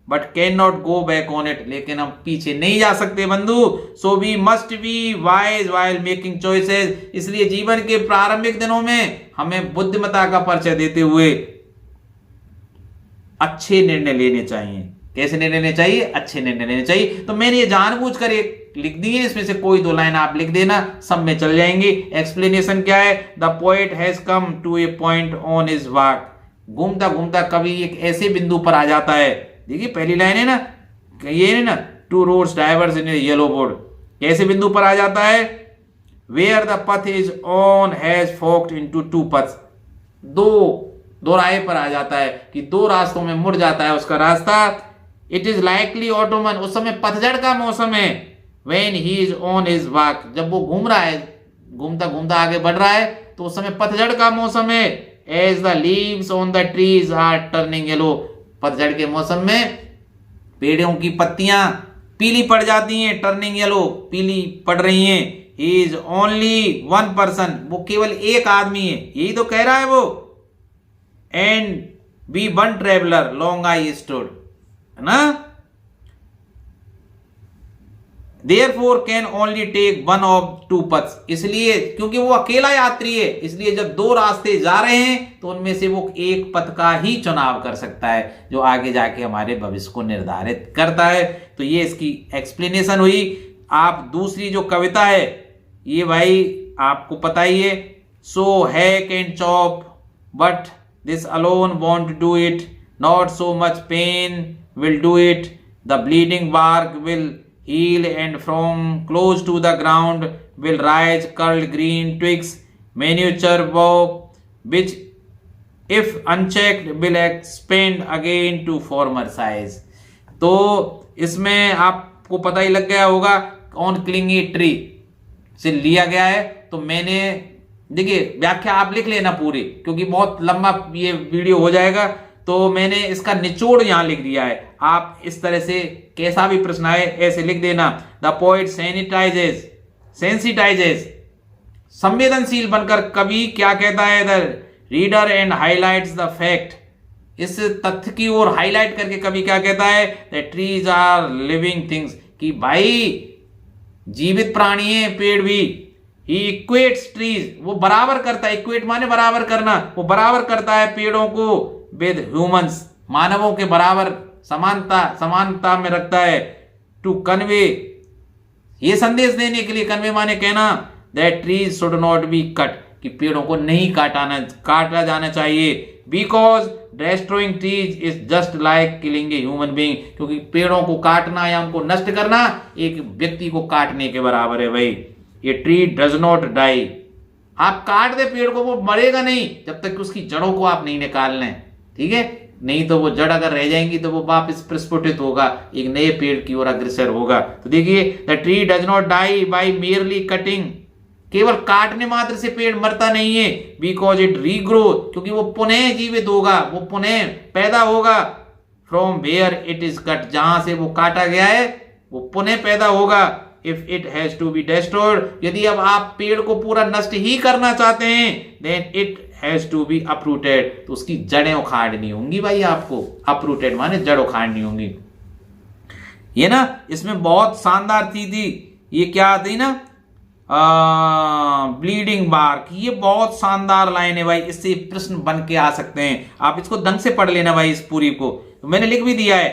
but can not go back on it, लेकिन हम पीछे नहीं जा सकते बंधु। So we must be wise while making choices, इसलिए जीवन के प्रारंभिक दिनों में हमें बुद्धिमत्ता का परिचय देते हुए अच्छे निर्णय लेने चाहिए। कैसे निर्णय लेने चाहिए? अच्छे निर्णय लेने चाहिए। तो मैंने ये जानबूझकर एक लिख दी है, इसमें से कोई दो लाइन आप लिख देना, सब में चल जाएंगी। एक्सप्लेनेशन क्या है? The poet has come to a point on his walk, घूमता घूमता कभी एक ऐसे बिंदु पर आ जाता है। देखिए पहली लाइन है ना, ये है ना, two roads diverse in yellow board, कैसे बिंदु पर आ जाता है? Where the path is on has forked into two paths, दो राह पर आ जाता है कि दो रास्तों में मुड़ जाता है उसका रास्ता। इट इज लाइकली ऑटोमन, उस समय पतझड़ का मौसम है। When he is on his walk, जब वो घूम रहा है, घूमता घूमता आगे बढ़ रहा है, तो उस समय पतझड़ का मौसम है। As the leaves on the trees are turning yellow, पतझड़ के मौसम में पेड़ों की पत्तियां पीली पड़ जाती हैं, टर्निंग येलो, पीली पड़ रही हैं। He is only one person, वो केवल एक आदमी है, यही तो कह रहा है वो। And be one traveller long I stood, है ना। Therefore can only take one of two paths, इसलिए क्योंकि वो अकेला यात्री है, इसलिए जब दो रास्ते जा रहे हैं तो उनमें से वो एक पथ का ही चुनाव कर सकता है, जो आगे जाके हमारे भविष्य को निर्धारित करता है। तो ये इसकी एक्सप्लेनेशन हुई। आप दूसरी जो कविता है ये भाई आपको पता ही है, so hack and chop but this alone won't do it, not so much pain will do it, the bleeding bark will heal and from close to the ground will rise curled green twigs, miniature bough which if unchecked will expand again to former size। तो इसमें आपको पता ही लग गया होगा on clingy tree से लिया गया है। तो मैंने देखिए व्याख्या आप लिख लेना पूरी, क्योंकि बहुत लंबा ये वीडियो हो जाएगा, तो मैंने इसका निचोड़ यहां लिख दिया है। आप इस तरह से कैसा भी प्रश्न आए ऐसे लिख देना। द पोएट सेंसिटाइजेस, संवेदनशील बनकर कवि क्या कहता है? The reader and highlights the fact, इस तथ्य की ओर हाईलाइट करके कवि क्या कहता है? The trees are living things, कि भाई जीवित प्राणी है पेड़ भी। ही इक्वेट्स ट्रीज, वो बराबर करता है, इक्वेट माने बराबर करना, वो बराबर करता है पेड़ों को विद ह्यूमंस, मानवों के बराबर समानता में रखता है। टू कन्वे, ये संदेश देने के लिए, कन्वे माने कहना, that trees should not B cut, कि पेड़ों को नहीं काटा जाना चाहिए। Because destroying trees is just like killing a human being, क्योंकि पेड़ों को काटना या उनको नष्ट करना एक व्यक्ति को काटने के बराबर है भाई। ये ट्री डज नॉट डाई, आप काट दे पेड़ को, वो मरेगा नहीं जब तक उसकी जड़ों को आप नहीं निकाल लें, ठीक है? नहीं तो वो जड़ अगर रह जाएंगी तो वो वापस प्रस्फुटित होगा, एक नए पेड़ की ओर अग्रसर होगा। तो देखिए, the tree does not die by merely cutting, केवल काटने मात्र से पेड़ मरता नहीं है। बिकॉज इट रीग्रो, क्योंकि वो पुनः जीवित होगा, वो पुनः पैदा होगा। From where it is cut, जहां से वो काटा गया है वो पुनः पैदा होगा। If it has to be destroyed, यदि अब आप पेड़ को पूरा नष्ट ही करना चाहते हैं, then it has to be uprooted, तो उसकी जड़ें उखाड़नी होंगी भाई आपको। अपरूटेड माने जड़ उखाड़नी होंगी। ये ना इसमें बहुत शानदार चीज थी, ये क्या आती ना, ब्लीडिंग बार्क, ये बहुत शानदार लाइन है भाई, इससे प्रश्न बन के आ सकते हैं। आप इसको ढंग से पढ़ लेना भाई इस पूरी को, तो मैंने लिख भी दिया है।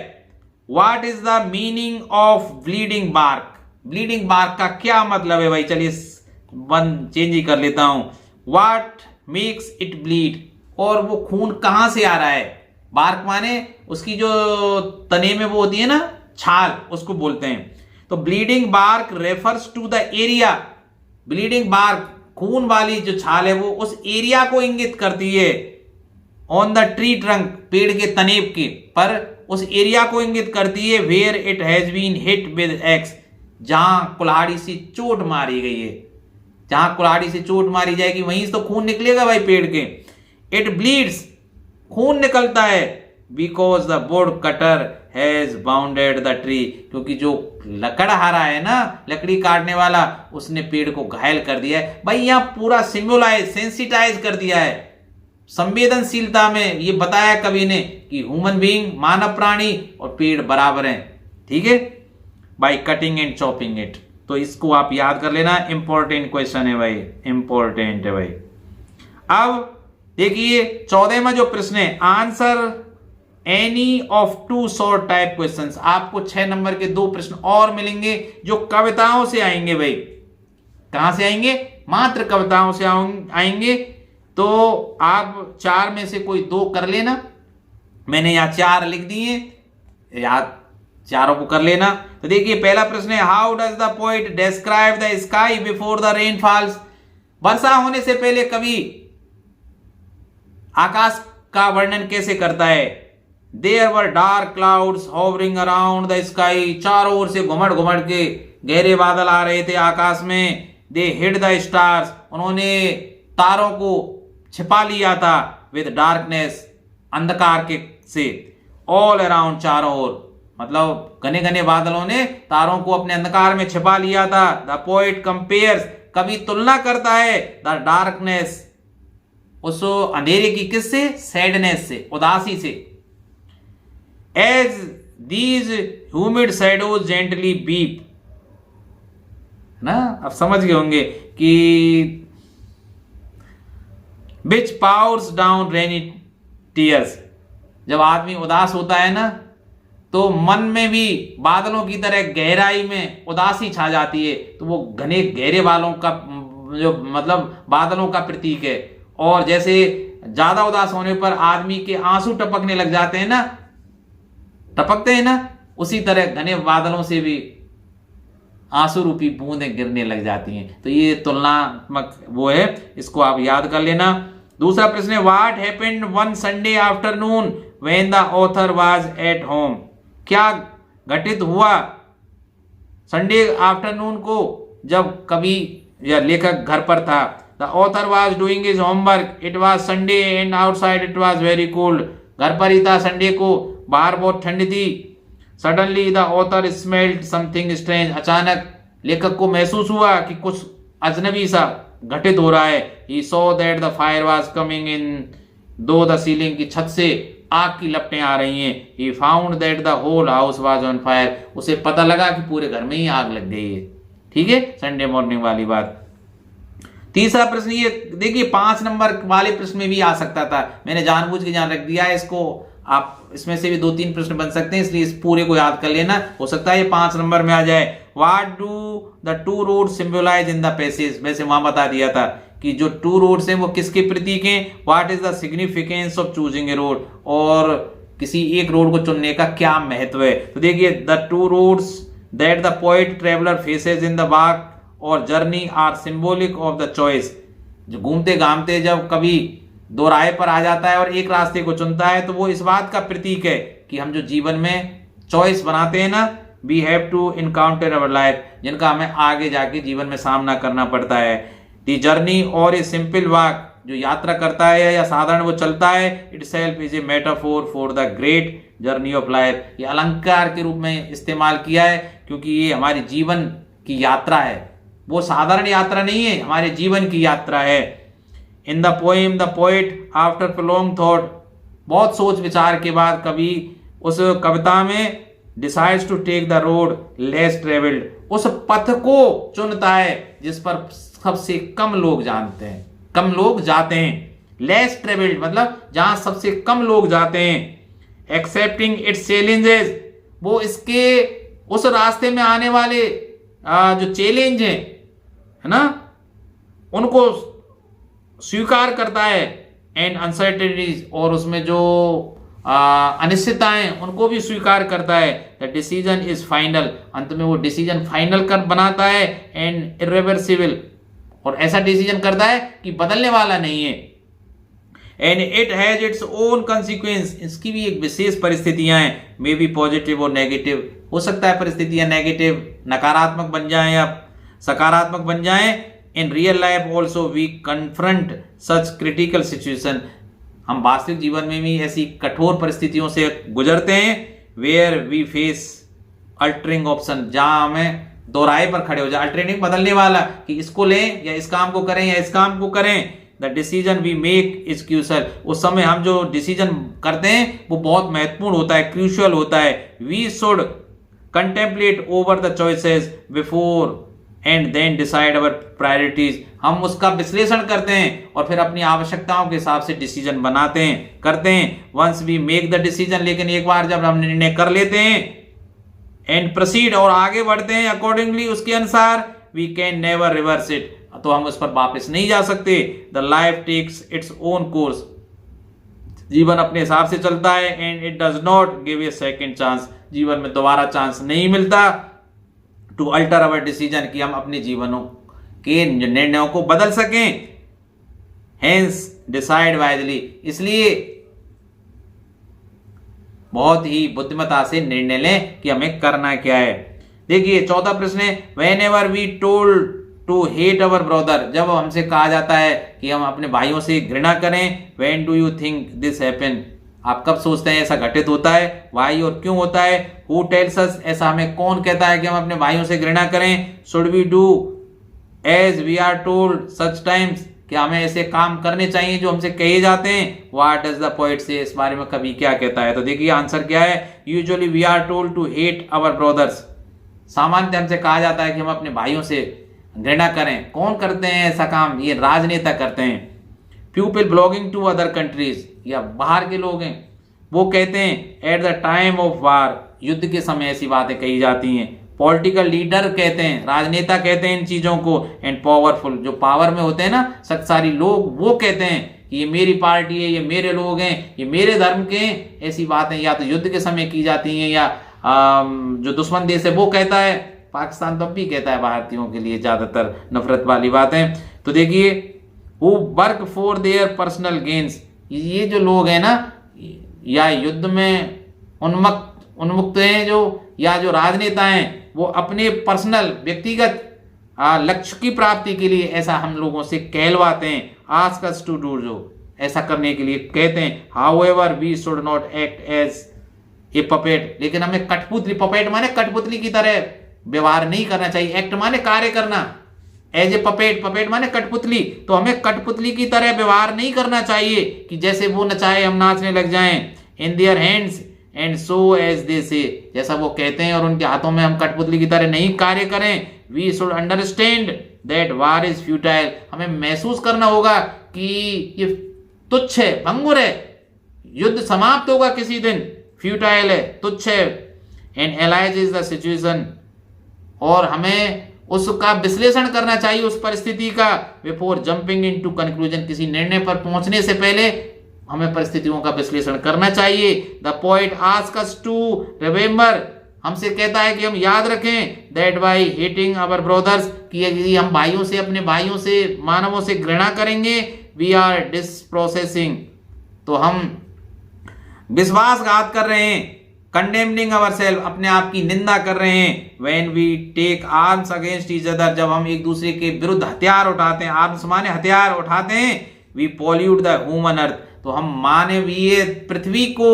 What is the meaning of bleeding bark, bleeding bark का क्या मतलब है भाई? चलिए चेंज ही कर लेता हूं। व्हाट मेक्स इट ब्लीड, और वो खून कहां से आ रहा है? बार्क माने उसकी जो तने में वो होती है ना छाल, उसको बोलते हैं। तो bleeding bark refers to the area, bleeding bark खून वाली जो छाल है वो उस एरिया को इंगित करती है। ऑन द ट्री ट्रंक, पेड़ के तनेब के पर उस एरिया को इंगित करती है। Where it has been hit with axe, जहां कुल्हाड़ी से चोट मारी गई है, जहां कुल्हाड़ी से चोट मारी जाएगी वहीं से तो खून निकलेगा भाई पेड़ के। इट ब्लीड्स, खून निकलता है। Because the wood cutter has bounded the tree, क्योंकि जो लकड़हारा है ना, लकड़ी काटने वाला, उसने पेड़ को घायल कर दिया है भाई। यहां पूरा सिम्बोलाइज, सेंसिटाइज कर दिया है संवेदनशीलता में ये बताया कवि ने कि ह्यूमन बीइंग मानव प्राणी और पेड़ बराबर हैं, ठीक है, by cutting and chopping it. तो इसको आप याद कर लेना, इंपॉर्टेंट क्वेश्चन है भाई, इंपॉर्टेंट है भाई। अब देखिए 14वां जो प्रश्न है, answer any of two short type questions. आपको 6 नंबर के 2 प्रश्न और मिलेंगे जो कविताओं से आएंगे भाई। कहां से आएंगे? मात्र कविताओं से आएंगे। तो आप 4 में से कोई 2 कर लेना, मैंने यहां 4 लिख दिए, याद चारों को कर लेना। तो देखिए पहला प्रश्न है, how does the poet describe the sky before the rain falls. वर्षा होने से पहले कवि आकाश का वर्णन कैसे करता है? There were dark clouds hovering around the sky. चारों ओर से घुमड़ घुमड़ के गहरे बादल आ रहे थे आकाश में। दे हिड द स्टार्स। उन्होंने तारों को छिपा लिया था। विद डार्कनेस, अंधकार के से। ऑल अराउंड, चारों ओर, मतलब घने घने बादलों ने तारों को अपने अंधकार में छिपा लिया था। द पोएट कंपेयर्स, कवि तुलना करता है द डार्कनेस, उस अंधेरे की, किससे? सैडनेस से, उदासी से। As these humid shadows gently weep, ना, अब समझ गए होंगे कि which pours down rainy tears. जब आदमी उदास होता है ना, तो मन में भी बादलों की तरह गहराई में उदासी छा जाती है। तो वो घने गहरे बालों का जो मतलब बादलों का प्रतीक है। और जैसे ज्यादा उदास होने पर आदमी के आंसू टपकने लग जाते हैं ना, टपकते हैं ना, उसी तरह घने बादलों से भी आंसू रूपी बूंदें गिरने लग जाती हैं। तो ये तुलनात्मक वो है, इसको आप याद कर लेना। दूसरा प्रश्न है, what happened one Sunday afternoon when the author was at home. क्या घटित हुआ संडे आफ्टरनून को जब कवि या लेखक घर पर था? The author was doing his homework, it was Sunday and outside it was very cold. घर पर ही था संडे को, बाहर बहुत ठंड थी। Suddenly the author smelled something strange. अचानक लेखक को महसूस हुआ कि कुछ अजनबी सा घटित हो रहा है। He saw that the fire was coming in, दो द सीलिंग की छत से आग की लपटें आ रही हैं। He found that the whole house was on fire. उसे पता लगा कि पूरे घर में ही आग लग गई है। ठीक है, संडे मॉर्निंग वाली बात। तीसरा प्रश्न ये देखिए, 5 नंबर वाले प्रश्न में भी आ सकता था, मैंने जानबूझ के यहाँ रख दिया है इसको। आप इसमें से भी 2-3 प्रश्न बन सकते हैं, इसलिए इस पूरे को याद कर लेना, हो सकता है ये 5 नंबर में आ जाए। What do the 2 road symbolize in the passage. वैसे वहां बता दिया था कि जो 2 रोड्स हैं वो किसके प्रतीक हैं। What is the significance of choosing a road. और किसी एक रोड को चुनने का क्या महत्व है। तो देखिए, the 2 roads that the poet traveller faces in the walk और journey are symbolic of the choice. जो घूमते घामते जब कभी 2 राह पर आ जाता है और एक रास्ते को चुनता है, तो वो इस बात का प्रतीक है कि हम जो जीवन में चॉइस बनाते हैं ना, we have to encounter our life, जिनका हमें आगे जाके जीवन में सामना करना पड़ता है। द जर्नी और ए सिंपल वॉक, जो यात्रा करता है या साधारण वो चलता है, it self is a metaphor for the great journey of life. ये अलंकार के रूप में इस्तेमाल किया है क्योंकि ये हमारे जीवन की यात्रा है, वो साधारण यात्रा नहीं है, हमारे जीवन की यात्रा है। In the poem the poet after prolong thought, बहुत सोच विचार के बाद कवि उस कविता में decides to take the road less travelled, उस पथ को चुनता है जिस पर सबसे कम लोग जानते हैं, कम लोग जाते हैं। लेस ट्रेवल्ड मतलब जहां सबसे कम लोग जाते हैं। एक्सेप्टिंग इट्स चैलेंजेस, वो इसके उस रास्ते में आने वाले जो चैलेंज हैं, है ना, उनको स्वीकार करता है। एंड अनसर्टेनिटीज, और उसमें जो अनिश्चितताएं उनको भी स्वीकार करता है। द डिसीजन इज फाइनल, अंत में वो डिसीजन फाइनल कर बनाता है। एंड इरिवर्सिबल, और ऐसा डिसीजन करता है कि बदलने वाला नहीं है। And it has its own consequence, इसकी भी एक विशेष परिस्थितियां हैं। मे बी पॉजिटिव और नेगेटिव, हो सकता है परिस्थितियां नेगेटिव, नकारात्मक बन जाएं या सकारात्मक बन जाएं। In real life also we confront such critical situation, हम वास्तविक जीवन में भी ऐसी कठोर परिस्थितियों से गुजरते हैं। Where we face altering option, जहां हमें 2 राह पर खड़े हो जाए। अल्टरनेटिव बदलने वाला, कि इसको लें या इस काम को करें या इस काम को करें। The decision we make is crucial, उस समय हम जो डिसीजन करते हैं वो बहुत महत्वपूर्ण होता है, क्रूशियल होता है। We should contemplate over the choices before and then decide our priorities, हम उसका विश्लेषण करते हैं और फिर अपनी आवश्यकताओं के हिसाब से डिसीजन बनाते हैं, करते हैं। Once we make the decision, लेकिन एक बार जब हम निर्णय कर लेते हैं, एंड प्रोसीड, और आगे बढ़ते हैं अकॉर्डिंगली, उसके अनुसार, we can never reverse it, तो हम उस पर वापस नहीं जा सकते। The life takes its own course, जीवन अपने हिसाब से चलता है। And it does not give a second chance, जीवन में दोबारा चांस नहीं मिलता टू अल्टर अवर डिसीजन, कि हम अपने जीवनों के निर्णयों को बदल सकें। हेंस डिसाइड वाइजली, इसलिए बहुत ही बुद्धिमता से निर्णय लें कि हमें करना क्या है। देखिए 14 प्रश्न है, whenever we told to hate our brother, जब हमसे कहा जाता है कि हम अपने भाइयों से घृणा करें, when do you think this happen, आप कब सोचते हैं ऐसा घटित होता है, वाई और क्यों होता है। हु टेल्स अस, ऐसा हमें कौन कहता है कि हम अपने भाइयों से घृणा करें। Should we do as we are told such times, क्या हमें ऐसे काम करने चाहिए जो हमसे कहे जाते हैं। व्हाट डज द पोएट से, इस बारे में कवि क्या कहता है। तो देखिए आंसर क्या है, usually we are told to hate our brothers, सामान्यतः हमसे कहा जाता है कि हम अपने भाइयों से घृणा करें। कौन करते हैं ऐसा काम, ये राजनेता करते हैं। People belonging to other countries, या बाहर के लोग हैं, वो कहते हैं at the time of war, युद्ध के समय ऐसी बातें कही जाती हैं। पॉलिटिकल लीडर कहते हैं, राजनेता कहते हैं इन चीजों को। एंड पावरफुल, जो पावर में होते हैं ना शक्तिशाली लोग, वो कहते हैं कि ये मेरी पार्टी है, ये मेरे लोग हैं, ये मेरे धर्म के हैं। ऐसी बातें या तो युद्ध के समय की जाती हैं, या जो दुश्मन देश है वो कहता है। पाकिस्तान तो अब भी कहता है भारतीयों के लिए ज्यादातर नफरत वाली बातें। तो देखिए, who work for their personal gains, ये जो लोग हैं ना, या युद्ध में उन्मुक्त हैं जो, या जो राजनेता हैं, वो अपने पर्सनल व्यक्तिगत लक्ष्य की प्राप्ति के लिए ऐसा हम लोगों से कहलवाते हैं। आस्क अस टू डू, जो ऐसा करने के लिए कहते हैं। However we should not act as a puppet, लेकिन हमें कठपुतली, पपेट माने कठपुतली की तरह व्यवहार नहीं करना चाहिए। एक्ट माने कार्य करना, एज ए पपेट, पपेट माने कठपुतली, तो हमें कठपुतली की तरह व्यवहार नहीं करना चाहिए कि जैसे वो नचाए हम नाचने लग जाएं। In their hands and so as they say, जैसा वो कहते हैं और उनके हाथों में हम कठपुतली की तरह नहीं कार्य करें। We should understand that war is futile, हमें महसूस करना होगा कि ये तुच्छ है, भंगुर है, युद्ध समाप्त होगा किसी दिन, फ्यूटाइल है, तुच्छ है। एंड एनालाइज द सिचुएशन, और हमें उसका विश्लेषण करना चाहिए उस परिस्थिति का। बिफोर जंपिंग इनटू कंक्लूजन, किसी निर्णय पर पहुंचने से पहले हमें परिस्थितियों का विश्लेषण करना चाहिए। The poet asks us to remember, हमसे कहता है कि हम याद रखें, that by hating our brothers, कि यदि हम भाइयों से, अपने भाइयों से, मानवों से घृणा करेंगे, वी आर डिसप्रोसेसिंग, तो हम विश्वासघात कर रहे हैं। कंडेमनिंग अवर सेल्फ, अपने आप की निंदा कर रहे हैं। When we take arms against each other, जब हम एक दूसरे के विरुद्ध हथियार उठाते हैं, आर्म्स माने हथियार उठाते हैं। We pollute the human earth, तो हम मानवीय पृथ्वी को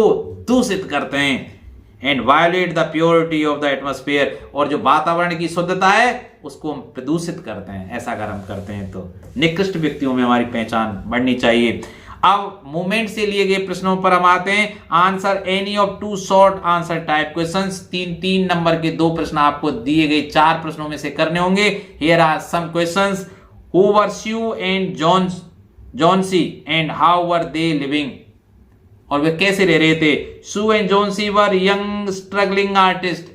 दूषित करते हैं। And violate the purity of the atmosphere, और जो वातावरण की शुद्धता है उसको हम प्रदूषित करते हैं। ऐसा अगर हम करते हैं तो निकृष्ट व्यक्तियों में हमारी पहचान बढ़नी चाहिए। अब मूवमेंट से लिए गए प्रश्नों पर हम आते हैं। Answer any of two short answer type questions, तीन नंबर के 2 प्रश्न आपको दिए गए 4 प्रश्नों में से करने होंगे। Here are some questions. Who were Sue and Johnsy and how were they living, और वे कैसे रह रहे थे। Sue and Johnsy were young struggling artist,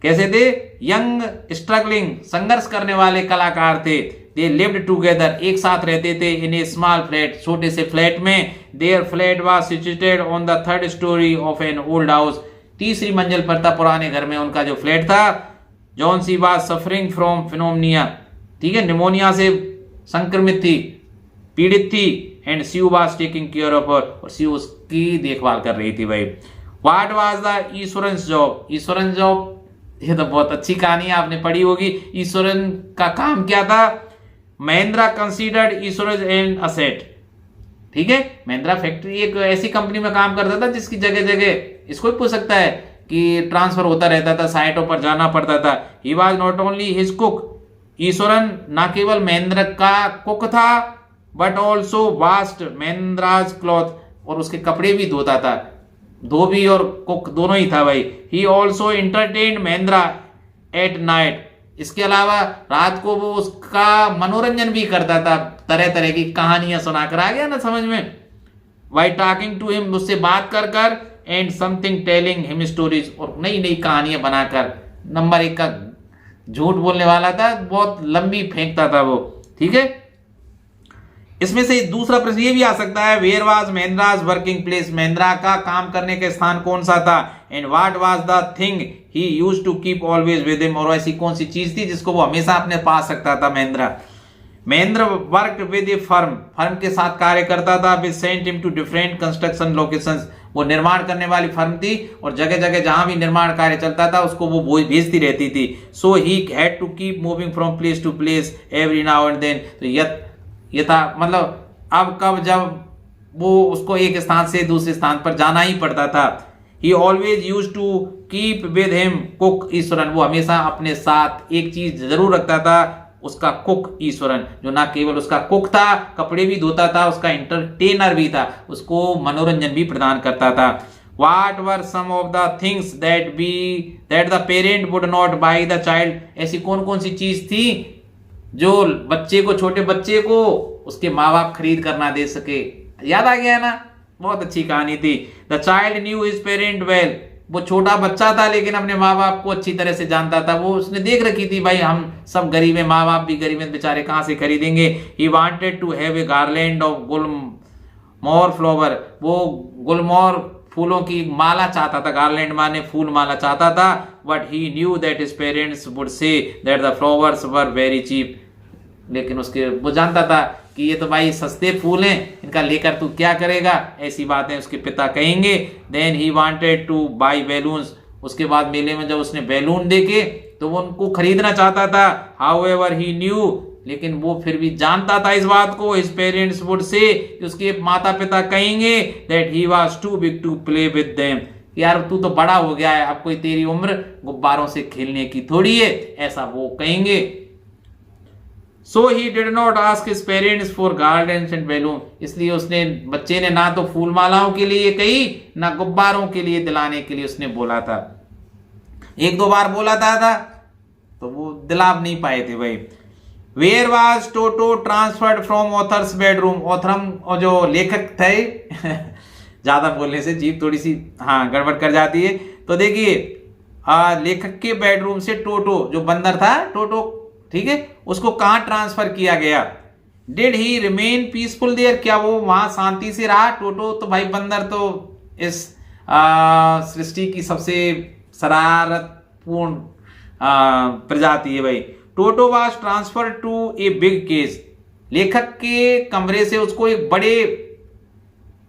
कैसे थे, यंग स्ट्रगलिंग, संघर्ष करने वाले कलाकार थे। दे लिव्ड टुगेदर, एक साथ रहते थे। इन ए स्मॉल फ्लैट, छोटे से फ्लैट में। Their flat was situated on the 3rd storey of an old house, तीसरी मंजिल पर था पुराने घर में उनका जो फ्लैट था। जॉनसी वाज सफरिंग फ्रॉम फिनोमिनिया, ठीक है, निमोनिया से संक्रमित थी, पीड़ित थी। And she was taking care of her, और सी उसकी देखभाल कर रही थी भाई। What was the insurance job, insurance job, ये तो बहुत अच्छी कहानी है, आपने पढ़ी होगी। इंश्योरेंस का काम क्या था। Mahindra considered insurance and asset, ठीक है, महिंद्रा फैक्ट्री एक ऐसी कंपनी में काम करता था जिसकी जगह जगह, इसको भी पूछ सकता है कि ट्रांसफर होता रहता था, साइटों पर जाना पड़ता था। He was not only his cook, Eswaran ना केवल महेंद्र का कुक था, बट ऑल्सो वास्ट महेंद्राज क्लॉथ, और उसके कपड़े भी धोता था, धोबी और कुक दोनों ही था भाई। He also entertain Mahindra at night, इसके अलावा रात को वो उसका मनोरंजन भी करता था, तरह तरह की कहानियां सुनाकर, आ गया ना समझ में, बाई टॉकिंग टू हिम, उससे बात कर कर, and something telling him stories, और नई नई कहानियां बनाकर। नंबर 1 का झूठ बोलने वाला था, बहुत लंबी फेंकता था वो, ठीक है। इसमें से दूसरा प्रश्न ये भी आ सकता है, where was Mahendra's working place, Mahendra का काम करने का स्थान कौन सा था, and what was the thing he used to keep always with him, और ऐसी कौन सी चीज थी जिसको वो हमेशा अपने पास रखता था Mahendra. Mahendra worked with a firm, firm के साथ कार्य करता था, with sent him to different construction locations, वो निर्माण करने वाली फर्म थी और जगह जगह जहां भी निर्माण कार्य चलता था उसको वो भेजती रहती थी। So he had to keep moving from place to place every now and then, तो ये था मतलब अब कब जब वो उसको एक स्थान से दूसरे स्थान पर जाना ही पड़ता था। He always use to keep with him cook Iswaran, वो हमेशा अपने साथ एक चीज जरूर रखता था, उसका कुक ईश्वरन, जो ना केवल उसका कुक था, कपड़े भी धोता था, उसका एंटरटेनर भी था, उसको मनोरंजन भी प्रदान करता था। What were some of the things that the parent would not buy the child, ऐसी कौन कौन सी चीज थी जो बच्चे को, छोटे बच्चे को उसके माँ बाप खरीद कर ना दे सके। याद आ गया ना, बहुत अच्छी कहानी थी। The child new his parent well, वो छोटा बच्चा था लेकिन अपने माँ बाप को अच्छी तरह से जानता था, वो उसने देख रखी थी भाई हम सब गरीब है, माँ बाप भी गरीब है, बेचारे कहाँ से खरीदेंगे। He wanted to have a garland of gulmohar flower, वो गुलमोहर फूलों की माला चाहता था, गार्लैंड माने फूल माला चाहता था। But he knew that his parents would say that the flowers were very cheap, लेकिन उसके वो जानता था कि ये तो भाई सस्ते फूल हैं, इनका लेकर तू क्या करेगा, ऐसी बातें उसके पिता कहेंगे। Then he wanted to buy balloons, उसके बाद मेले में जब उसने बैलून देखे तो वो उनको खरीदना चाहता था। हाउएवर ही न्यू, लेकिन वो फिर भी जानता था इस बात को, हिज पेरेंट्स वुड से, कि उसके माता पिता कहेंगे that he was too big to play with them, यार तू तो बड़ा हो गया है, अब कोई तेरी उम्र गुब्बारों से खेलने की थोड़ी है, ऐसा वो कहेंगे। So he did not ask his parents for garlands and balloon, इसलिए उसने, बच्चे ने ना तो फूल मालाओं के लिए कही ना गुब्बारों के लिए दिलाने के लिए उसने बोला था। एक दो बार बोला था तो वो दिला नहीं पाए थे भाई। Where was Toto transferred from author's bedroom, ऑथरम और जो लेखक थे ज्यादा बोलने से जीभ थोड़ी सी गड़बड़ कर जाती है। तो देखिए लेखक के बेडरूम से टोटो जो बंदर था, टोटो, ठीक है, उसको कहां ट्रांसफर किया गया। Did he remain peaceful there, क्या वो वहां शांति से रहा। टोटो तो भाई बंदर तो इस सृष्टि की सबसे शरारतपूर्ण प्रजाति है भाई। Toto was transfer to a big cage, लेखक के कमरे से उसको एक बड़े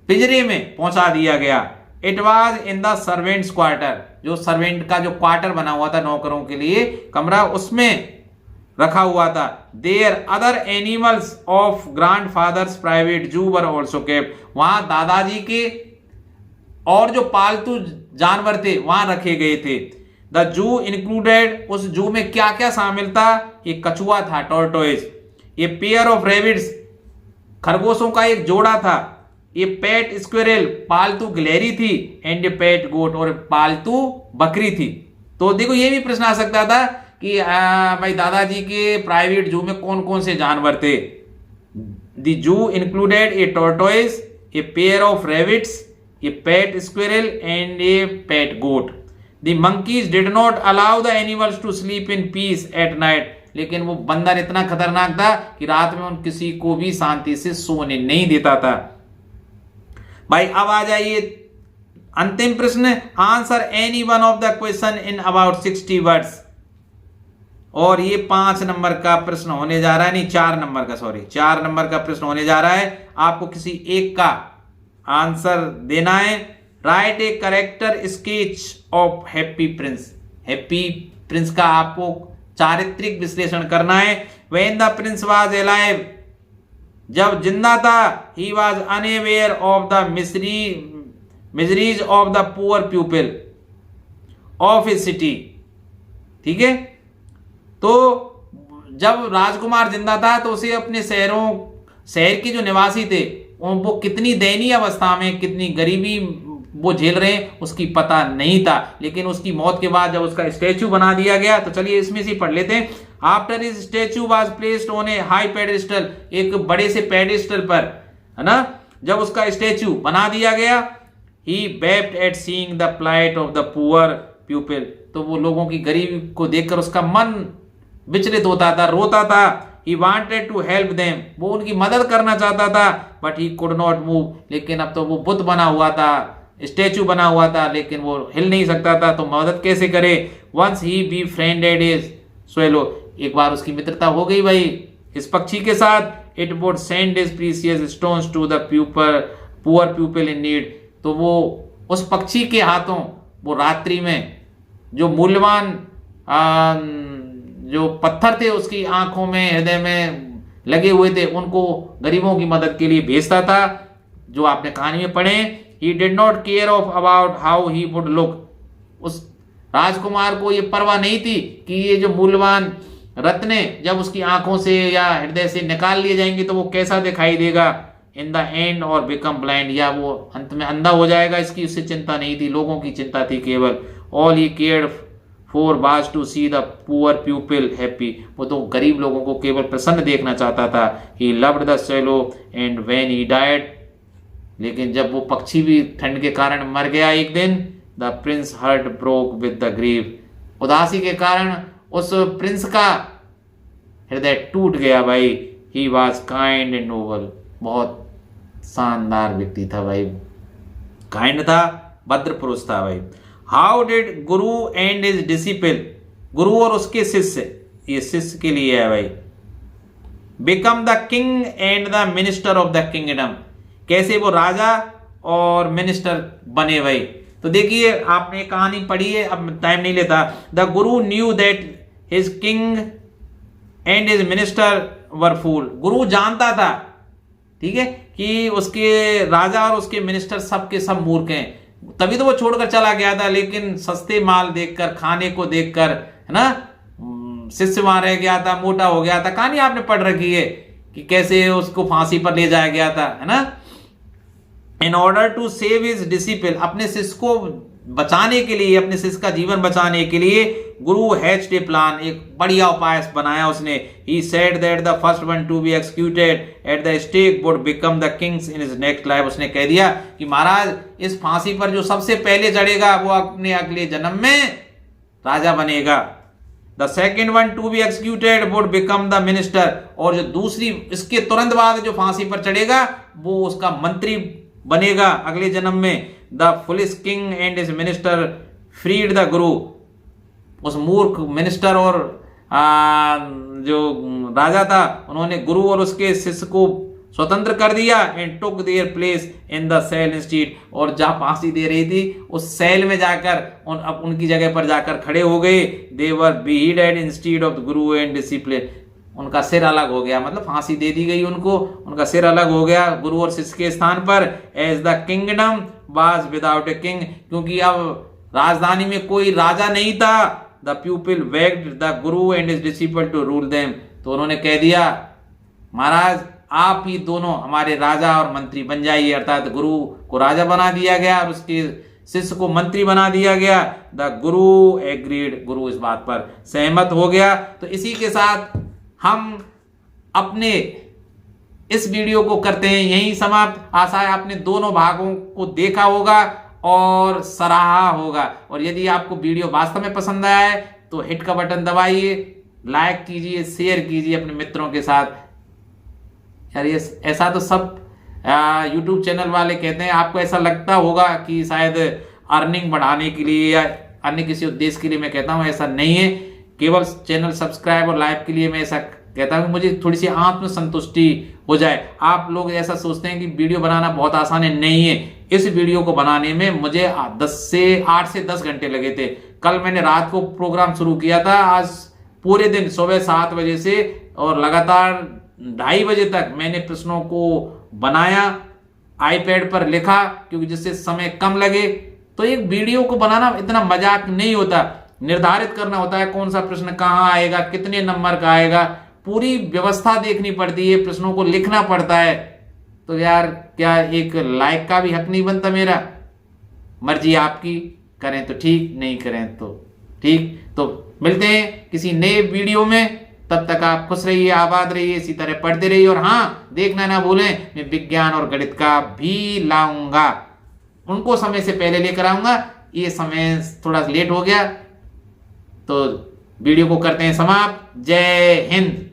पिंजरे में पहुंचा दिया गया। It was in the servants quarter, जो सर्वेंट का जो क्वार्टर बना हुआ था नौकरों के लिए कमरा, उसमें रखा हुआ था। There other animals of grandfather's private zoo were also kept, वहां दादाजी के और जो पालतू जानवर थे वहां रखे गए थे। द जू इंक्लूडेड, उस जू में क्या क्या शामिल था, एक कछुआ था टॉर्टोइज, ये पेयर ऑफ रेबिट्स, खरगोशों का एक जोड़ा था, ये पेट स्क्विरल, पालतू गिलहरी थी, एंड ए पेट गोट, और पालतू बकरी थी। तो देखो ये भी प्रश्न आ सकता था कि भाई दादाजी के प्राइवेट जू में कौन कौन से जानवर थे। The zoo included a tortoise, a pair of rabbits, a pet squirrel and a pet goat. The monkeys did not allow the animals to sleep in peace at night, लेकिन वो बंदर इतना खतरनाक था कि रात में उन किसी को भी शांति से सोने नहीं देता था। भाई अब आ जाइए अंतिम प्रश्न, answer any one of the question in about 60 words, और ये 5 नंबर का प्रश्न होने जा रहा है, नहीं 4 नंबर का, सॉरी 4 नंबर का प्रश्न होने जा रहा है। आपको किसी एक का आंसर देना है। Right a character sketch of happy Prince, happy Prince का आपको चारित्रिक विश्लेषण करना है। When the Prince was alive, जब जिंदा था, he was unaware of the miseries of the poor people of A city, ठीक है। तो जब राजकुमार जिंदा था तो उसे अपने शहरों शहर के जो निवासी थे वो कितनी दयनीय अवस्था में, कितनी गरीबी वो झेल रहे हैं उसकी पता नहीं था। लेकिन उसकी मौत के बाद जब उसका स्टैचू बना दिया गया, तो चलिए इसमें से पढ़ लेते हैं। After his statue was placed on A high pedestal, एक बड़े से पेडेस्टल पर, है ना, जब उसका स्टैचू बना दिया गया, he wept at seeing the plight of the poor people, तो वो लोगों की गरीबी को देखकर उसका मन विचलित होता था, रोता था। He wanted to help them, वो उनकी मदद करना चाहता था, but he could not move, लेकिन अब तो वो बुत बना हुआ था, स्टैचू बना हुआ था, लेकिन वो हिल नहीं सकता था, तो मदद कैसे करे। Once he befriended his swallow, एक बार उसकी मित्रता हो गई भाई इस पक्षी के साथ, it would send his precious stones to the poor people in need, तो वो उस पक्षी के हाथों वो रात्रि में जो मूल्यवान जो पत्थर थे उसकी आंखों में, हृदय में लगे हुए थे, उनको गरीबों की मदद के लिए भेजता था, जो आपने कहानी में पढ़े। He did not care of about how he would look, उस राजकुमार को ये परवाह नहीं थी कि ये जो मूल्यवान रत्ने जब उसकी आंखों से या हृदय से निकाल लिए जाएंगे तो वो कैसा दिखाई देगा। इन द एंड और बिकम ब्लाइंड, या वो अंत में अंधा हो जाएगा, इसकी उससे चिंता नहीं थी, लोगों की चिंता थी केवल। All he cared for was to see the poor people happy, वो तो गरीब लोगों को केवल प्रसन्न देखना चाहता था। He loved the swallow and when he died, लेकिन जब वो पक्षी भी ठंड के कारण मर गया एक दिन, the prince heart broke with the grieve, उदासी के कारण उस प्रिंस का हृदय टूट गया भाई। He was kind and noble, बहुत शानदार व्यक्ति था भाई, काइंड था, भद्र पुरुष था भाई। How did Guru and his disciple, गुरु और उसके शिष्य, ये शिष्य के लिए है भाई, become the king and the minister of the kingdom, कैसे वो राजा और मिनिस्टर बने भाई। तो देखिए आपने कहानी पढ़ी है, अब टाइम नहीं लेता। The guru knew that his king and his minister were fool, गुरु जानता था, ठीक है, कि उसके राजा और उसके मिनिस्टर सब के सब मूर्ख हैं, तभी तो वो छोड़कर चला गया था। लेकिन सस्ते माल देखकर, खाने को देखकर, है ना, शिष्य वहां रह गया था, मोटा हो गया था, कहानी आपने पढ़ रखी है कि कैसे उसको फांसी पर ले जाया गया था, है ना। In order to save his disciple, अपने शिष्य को बचाने के लिए, अपने शिष्य का जीवन बचाने के लिए गुरु हैच्ड ए प्लान, एक बढ़िया उपाय बनाया उसने। He said that the first one to be executed at the stake would become the kings in his next life, उसने कह दिया कि महाराज इस फांसी पर जो सबसे पहले चढ़ेगा वो अपने अगले जन्म में राजा बनेगा। The second one to be executed would become the minister, और जो दूसरी इसके तुरंत बाद जो फांसी पर चढ़ेगा वो उसका मंत्री बनेगा अगले जन्म में। The foolish king and his minister freed the guru, उस मूर्ख मिनिस्टर और जो राजा था उन्होंने गुरु और उसके शिष्य को स्वतंत्र कर दिया। And took their place in the cell instead, और जहां फांसी दे रही थी उस सेल में जाकर अब उनकी जगह पर जाकर खड़े हो गए। दे वर beheaded instead of the guru and discipline, उनका सिर अलग हो गया, मतलब फांसी दे दी गई उनको, उनका सिर अलग हो गया गुरु और शिष्य के स्थान पर। As the kingdom was without a king, क्योंकि अब राजधानी में कोई राजा नहीं था। The people begged the guru and his disciple to rule them, तो उन्होंने कह दिया महाराज आप ही दोनों हमारे राजा और मंत्री बन जाइए, अर्थात गुरु को राजा बना दिया गया और उसके शिष्य को मंत्री बना दिया गया। द गुरु एग्रीड, गुरु इस बात पर सहमत हो गया। तो इसी के साथ हम अपने इस वीडियो को करते हैं यहीं समाप्त। आशा है आपने दोनों भागों को देखा होगा और सराहा होगा, और यदि आपको वीडियो वास्तव में पसंद आया है तो हिट का बटन दबाइए, लाइक कीजिए, शेयर कीजिए अपने मित्रों के साथ। यार ये ऐसा तो सब यूट्यूब चैनल वाले कहते हैं, आपको ऐसा लगता होगा कि शायद अर्निंग बढ़ाने के लिए या अन्य किसी उद्देश्य के लिए मैं कहता हूं, ऐसा नहीं है। केवल चैनल सब्सक्राइब और लाइक के लिए मैं ऐसा कहता हूं कि मुझे थोड़ी सी आत्म संतुष्टि हो जाए। आप लोग ऐसा सोचते हैं कि वीडियो बनाना बहुत आसान है, नहीं है। इस वीडियो को बनाने में मुझे 8 से 10 घंटे लगे थे। कल मैंने रात को प्रोग्राम शुरू किया था, आज पूरे दिन सुबह 7 बजे से और लगातार 2:30 बजे तक मैंने प्रश्नों को बनाया, आईपैड पर लिखा, क्योंकि जिससे समय कम लगे। तो एक वीडियो को बनाना इतना मजाक नहीं होता, निर्धारित करना होता है कौन सा प्रश्न कहाँ आएगा, कितने नंबर का आएगा, पूरी व्यवस्था देखनी पड़ती है, प्रश्नों को लिखना पड़ता है, तो यार क्या एक लाइक का भी हक नहीं बनता मेरा? मर्जी आपकी, करें तो ठीक, नहीं करें तो ठीक। तो मिलते हैं किसी नए वीडियो में, तब तक आप खुश रहिए, आबाद रहिए, इसी तरह पढ़ते रहिए। और हाँ, देखना ना भूलें, मैं विज्ञान और गणित का भी लाऊंगा, उनको समय से पहले लेकर आऊंगा। ये समय थोड़ा लेट हो गया, तो वीडियो को करते हैं समाप्त। जय हिंद।